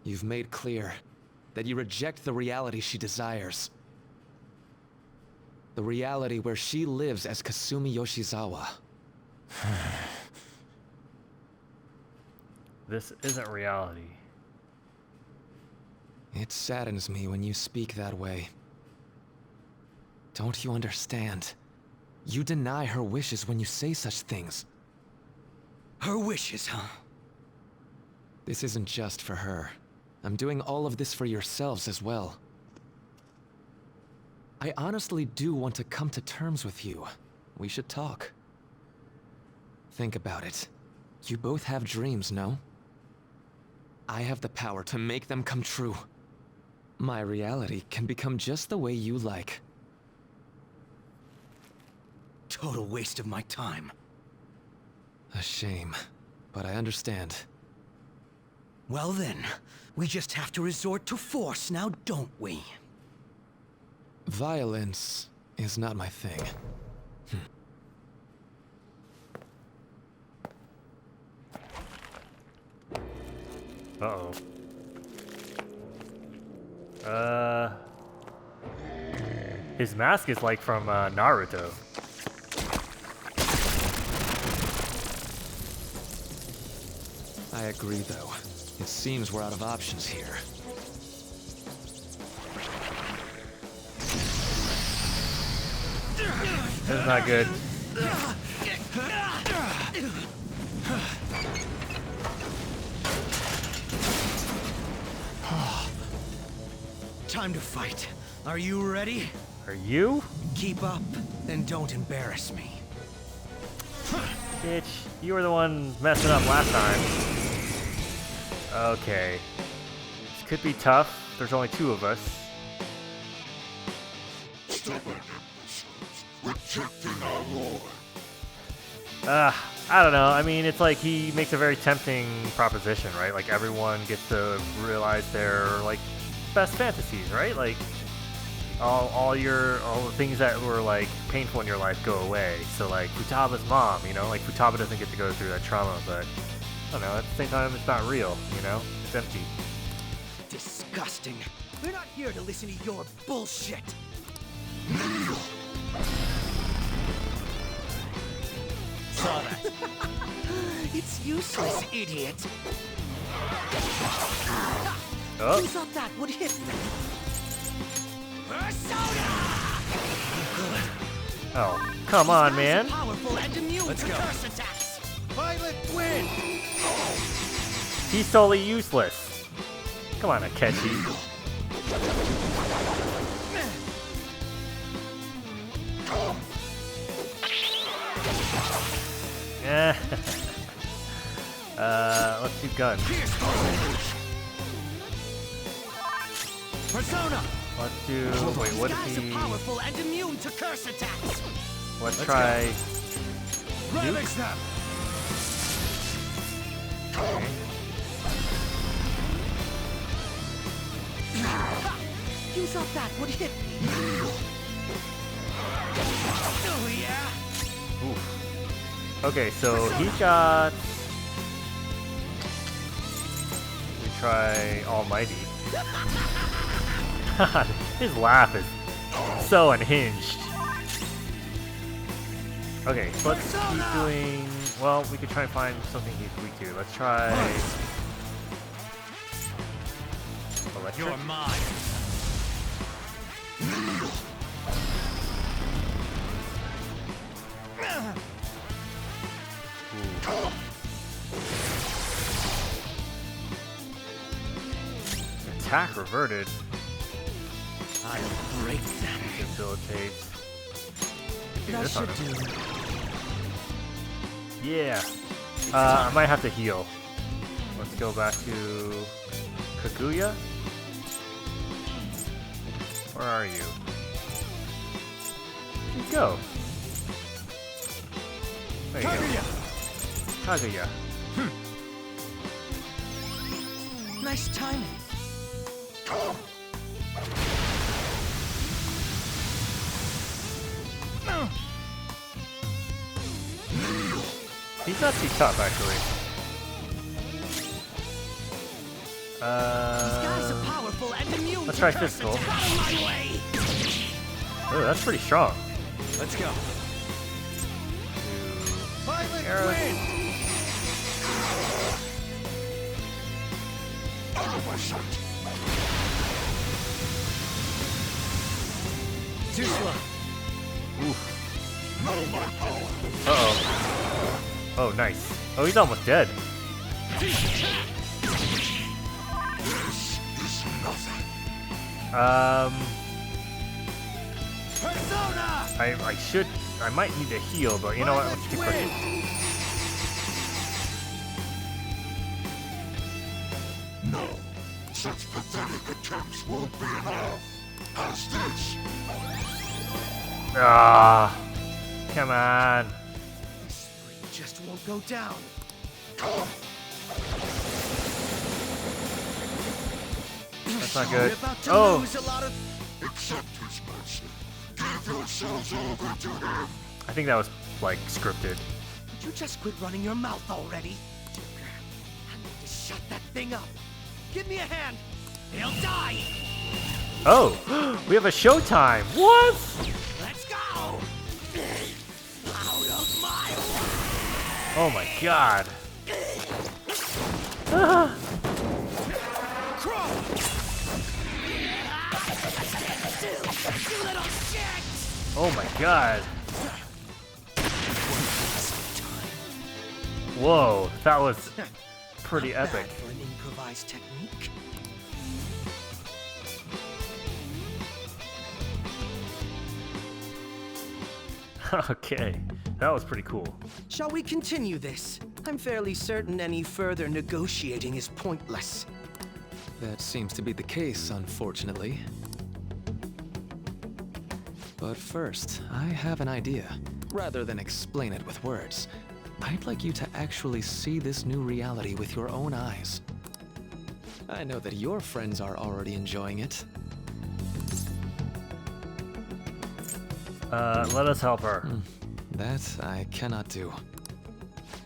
You've made clear that you reject the reality she desires. The reality where she lives as Kasumi Yoshizawa. This isn't reality. It saddens me when you speak that way. Don't you understand? You deny her wishes when you say such things. Her wishes, huh? This isn't just for her. I'm doing all of this for yourselves as well. I honestly do want to come to terms with you. We should talk. Think about it. You both have dreams, no? I have the power to make them come true. My reality can become just the way you like. Total waste of my time. A shame, but I understand. Well then, we just have to resort to force now, don't we? Violence is not my thing. Uh-oh. His mask is like from Naruto. I agree, though. It seems we're out of options here. This is not good. Time to fight. Are you ready? Are you? Keep up, and don't embarrass me. Bitch, you were the one messing up last time. Okay. This could be tough. There's only two of us. Rejecting our lord. I don't know. I mean, it's like he makes a very tempting proposition, right? Like everyone gets to realize their like best fantasies, right? Like all the things that were like painful in your life go away. So like Futaba's mom, you know, like Futaba doesn't get to go through that trauma, but I don't know. At the same time, it's not real, you know. It's empty. Disgusting. We're not here to listen to your bullshit. saw that. It's useless, idiot. Oh. Who thought that would hit me? Persona! Oh, come on, man. Powerful and immune to curse attacks. Violet win. He's totally useless. Come on, Akechi. Yeah. Let's do guns. Persona. Let's do. Wait, what is he? Powerful and immune to curse attacks. Let's try. Relic snap. Okay. You thought that would hit me? Oh yeah. Oof. Okay, so he got. We try Almighty. God, his laugh is so unhinged. Okay, so let's keep doing. Well, we could try and find something he's weak to. Let's try. Electric. You're mine. Attack reverted. I'll break them. Debilitate. Do That this on should him. do. Yeah. I might have to heal. Let's go back to Kaguya. Where are you? Where'd you go? There you go. Kaguya. Nice timing. He's not too tough, actually. Let's try physical. Oh, that's pretty strong. Let's go. Arrows. Too slow. Oof. Uh-oh. Oh, nice. Oh, he's almost dead. I might need to heal, but you know what? Let's keep pushing. No, such pathetic attempts won't be enough. How's this? Ah, come on. This spree just won't go down. That's not good. Oh. Accept his mercy. Give yourselves over to him. I think that was, like, scripted. Would you just quit running your mouth already? I need to shut that thing up. Give me a hand. He'll die. Oh, we have a showtime. What? Let's go. Out of my way. Oh my god. Ah. You little shit. Oh my god. Whoa, that was pretty epic. For an improvised technique. Okay, that was pretty cool. Shall we continue this? I'm fairly certain any further negotiating is pointless. That seems to be the case, unfortunately. But first, I have an idea. Rather than explain it with words, I'd like you to actually see this new reality with your own eyes. I know that your friends are already enjoying it. Let us help her. That I cannot do.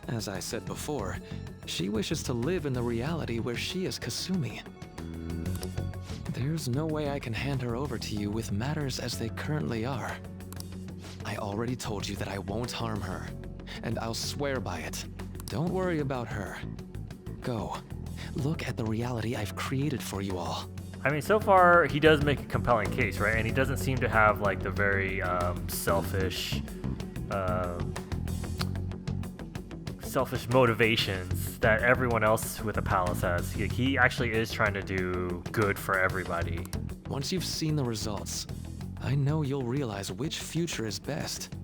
As I said before, she wishes to live in the reality where she is Kasumi. There's no way I can hand her over to you with matters as they currently are. I already told you that I won't harm her. and I'll swear by it. Don't worry about her. Go. Look at the reality I've created for you all. I mean, so far, he does make a compelling case, right? And he doesn't seem to have, like, the very selfish motivations that everyone else with the palace has. He actually is trying to do good for everybody. Once you've seen the results, I know you'll realize which future is best.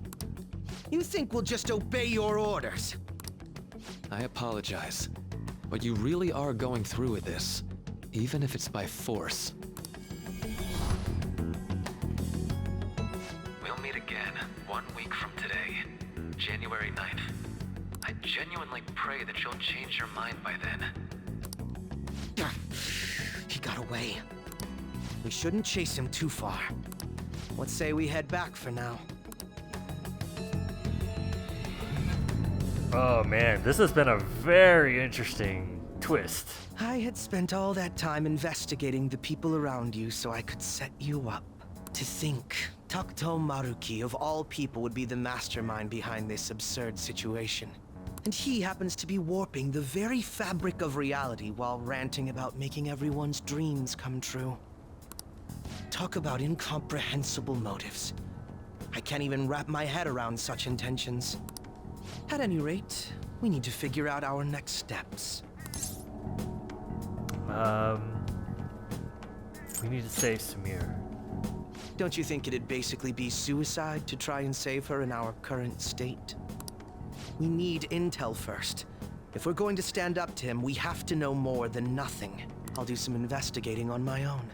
You think we'll just obey your orders? I apologize, but you really are going through with this, even if it's by force. We'll meet again 1 week from today, January 9th. I genuinely pray that you'll change your mind by then. He got away. We shouldn't chase him too far. Let's say we head back for now. Oh man, this has been a very interesting twist. I had spent all that time investigating the people around you so I could set you up. To think, Takuto Maruki of all people would be the mastermind behind this absurd situation. And he happens to be warping the very fabric of reality while ranting about making everyone's dreams come true. Talk about incomprehensible motives. I can't even wrap my head around such intentions. At any rate, we need to figure out our next steps. We need to save Samir. Don't you think it'd basically be suicide to try and save her in our current state? We need intel first. If we're going to stand up to him, we have to know more than nothing. I'll do some investigating on my own.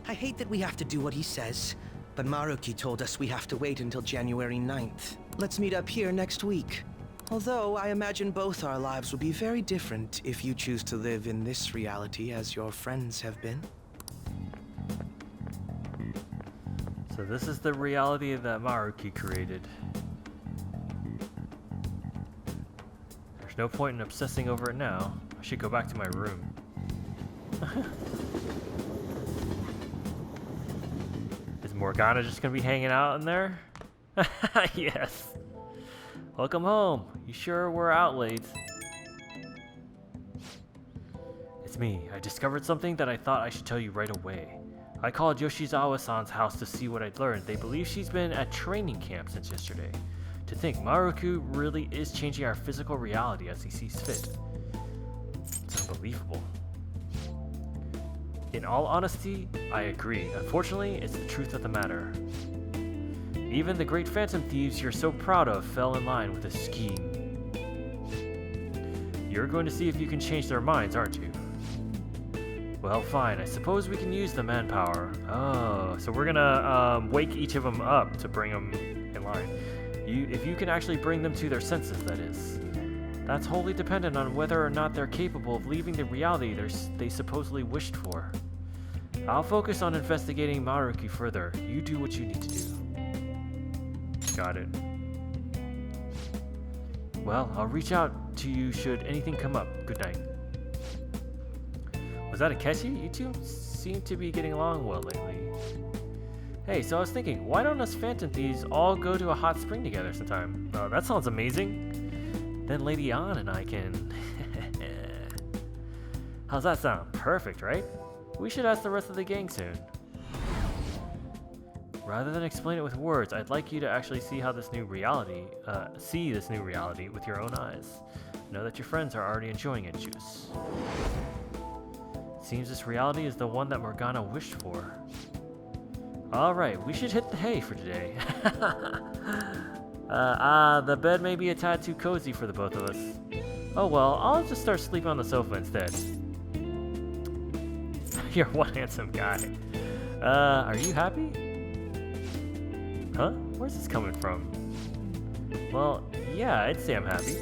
I hate that we have to do what he says, but Maruki told us we have to wait until January 9th. Let's meet up here next week. Although I imagine both our lives will be very different if you choose to live in this reality as your friends have been. So this is the reality that Maruki created. There's no point in obsessing over it now. I should go back to my room. Is Morgana just gonna be hanging out in there? Yes. Welcome home. You sure were out late. It's me. I discovered something that I thought I should tell you right away. I called Yoshizawa-san's house to see what I'd learned. They believe she's been at training camp since yesterday. To think Maruki really is changing our physical reality as he sees fit. It's unbelievable. In all honesty, I agree. Unfortunately, it's the truth of the matter. Even the great Phantom Thieves you're so proud of fell in line with this scheme. You're going to see if you can change their minds, aren't you? Well, fine. I suppose we can use the manpower. Oh, so we're gonna wake each of them up to bring them in line. If you can actually bring them to their senses, that is. That's wholly dependent on whether or not they're capable of leaving the reality they supposedly wished for. I'll focus on investigating Maruki further. You do what you need to do. Got it. Well, I'll reach out to you should anything come up. Good night. Was that Akechi? You two seem to be getting along well lately. Hey, so I was thinking, why don't us Phantom Thieves all go to a hot spring together sometime? That sounds amazing. Then Lady Ann and I can... How's that sound? Perfect, right? We should ask the rest of the gang soon. Rather than explain it with words, I'd like you to actually see how this new reality, with your own eyes. Know that your friends are already enjoying it, Juice. Seems this reality is the one that Morgana wished for. Alright, we should hit the hay for today. The bed may be a tad too cozy for the both of us. Oh well, I'll just start sleeping on the sofa instead. You're one handsome guy. Are you happy? Huh? Where's this coming from? Well, yeah, I'd say I'm happy.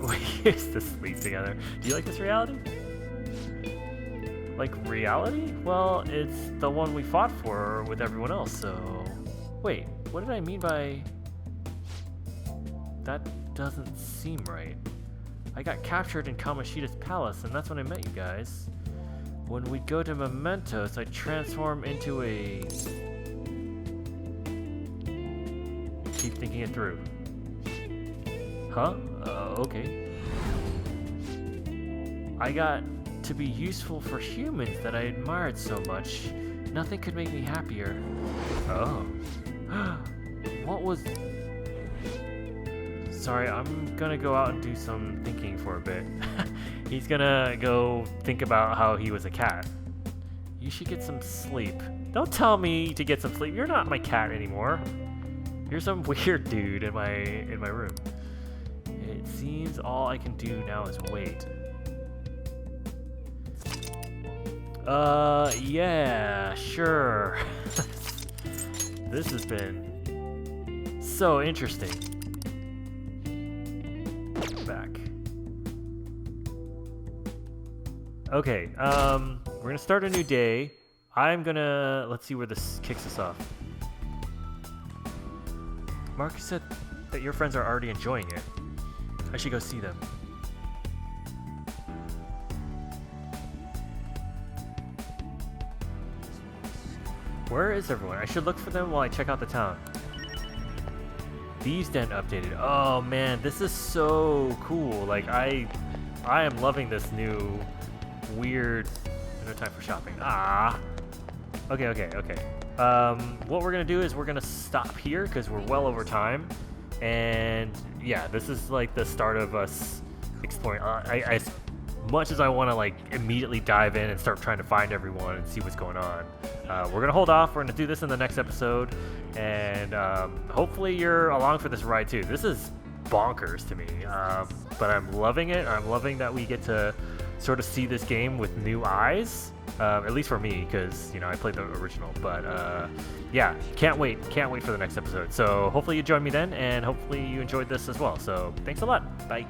We used to sleep together. Do you like this reality? Like reality? Well, it's the one we fought for with everyone else, so... Wait, what did I mean by... That doesn't seem right. I got captured in Kamoshida's palace, and that's when I met you guys. When we'd go to Mementos, I'd transform into a... thinking it through. Huh? Okay. I got to be useful for humans that I admired so much. Nothing could make me happier. Oh. What was... Sorry, I'm gonna go out and do some thinking for a bit. He's gonna go think about how he was a cat. You should get some sleep. Don't tell me to get some sleep. You're not my cat anymore. You're some weird dude in my room. It seems all I can do now is wait. Yeah, sure. This has been so interesting. Back. Okay, we're gonna start a new day. Let's see where this kicks us off. Marcus said that your friends are already enjoying it. I should go see them. Where is everyone? I should look for them while I check out the town. Thieves' Den updated. Oh man, this is so cool. Like I am loving this new weird... No time for shopping. Okay. What we're gonna do is we're gonna stop here because we're well over time. And yeah, this is like the start of us exploring. As much as I want to like immediately dive in and start trying to find everyone and see what's going on, we're gonna hold off. We're gonna do this in the next episode, and hopefully you're along for this ride too. This is bonkers to me, but I'm loving it. I'm loving that we get to sort of see this game with new eyes, at least for me, because I played the original. But yeah, can't wait for the next episode. So hopefully you join me then, and hopefully you enjoyed this as well. So thanks a lot. Bye.